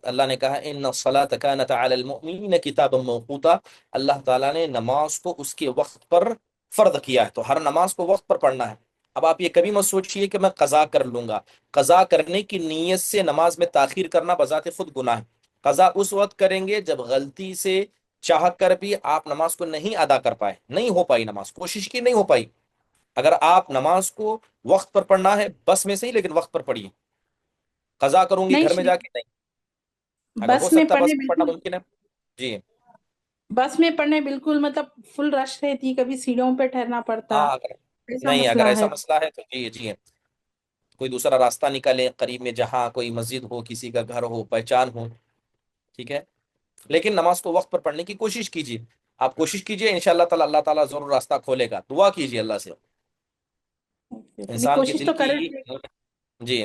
اللہ نے کہا ان الصلاۃ کانت علی المؤمنین کتابا موقوتا. اللہ تعالیٰ نے نماز کو اس کے وقت پر فرض کیا ہے، تو ہر نماز کو وقت پر پڑھنا ہے. اب آپ یہ کبھی مت سوچئے کہ میں قضا کر لوں گا. قضا کرنے کی نیت سے نماز میں تاخیر کرنا بذات خود گناہ ہے. قضا اس وقت کریں گے جب غلطی سے چاہ کر بھی آپ نماز کو نہیں ادا کر پائے، نہیں ہو پائی نماز، کوشش کی نہیں ہو پائی. اگر آپ نماز کو وقت پر پڑھنا ہے بس میں صحیح لیکن وقت پر پڑھیے. قضا کروں گی نہیں گھر میں جا شیخ، کے نہیں. اگر ہو بس میں سکتا ہے پڑھنے بس میں پڑھنا بالکل، ممکن ہے. جی بس میں پڑھنے بالکل مطلب فل رش رہتی، کبھی سیڑھیوں پہ ٹھہرنا پڑتا، ہاں ایسا نہیں، مسئلہ اگر ایسا ہے. مسئلہ ہے تو جی جی کوئی دوسرا راستہ نکالیں قریب میں، جہاں کوئی مسجد ہو، کسی کا گھر ہو، پہچان ہو. ٹھیک ہے، لیکن نماز کو وقت پر پڑھنے کی کوشش کیجیے. آپ کوشش کیجیے انشاءاللہ تعالی اللہ تعالیٰ ضرور راستہ کھولے گا. دعا کیجیے اللہ سے. نہیں انسان کے کوشش دل تو کی کرے تھے. جی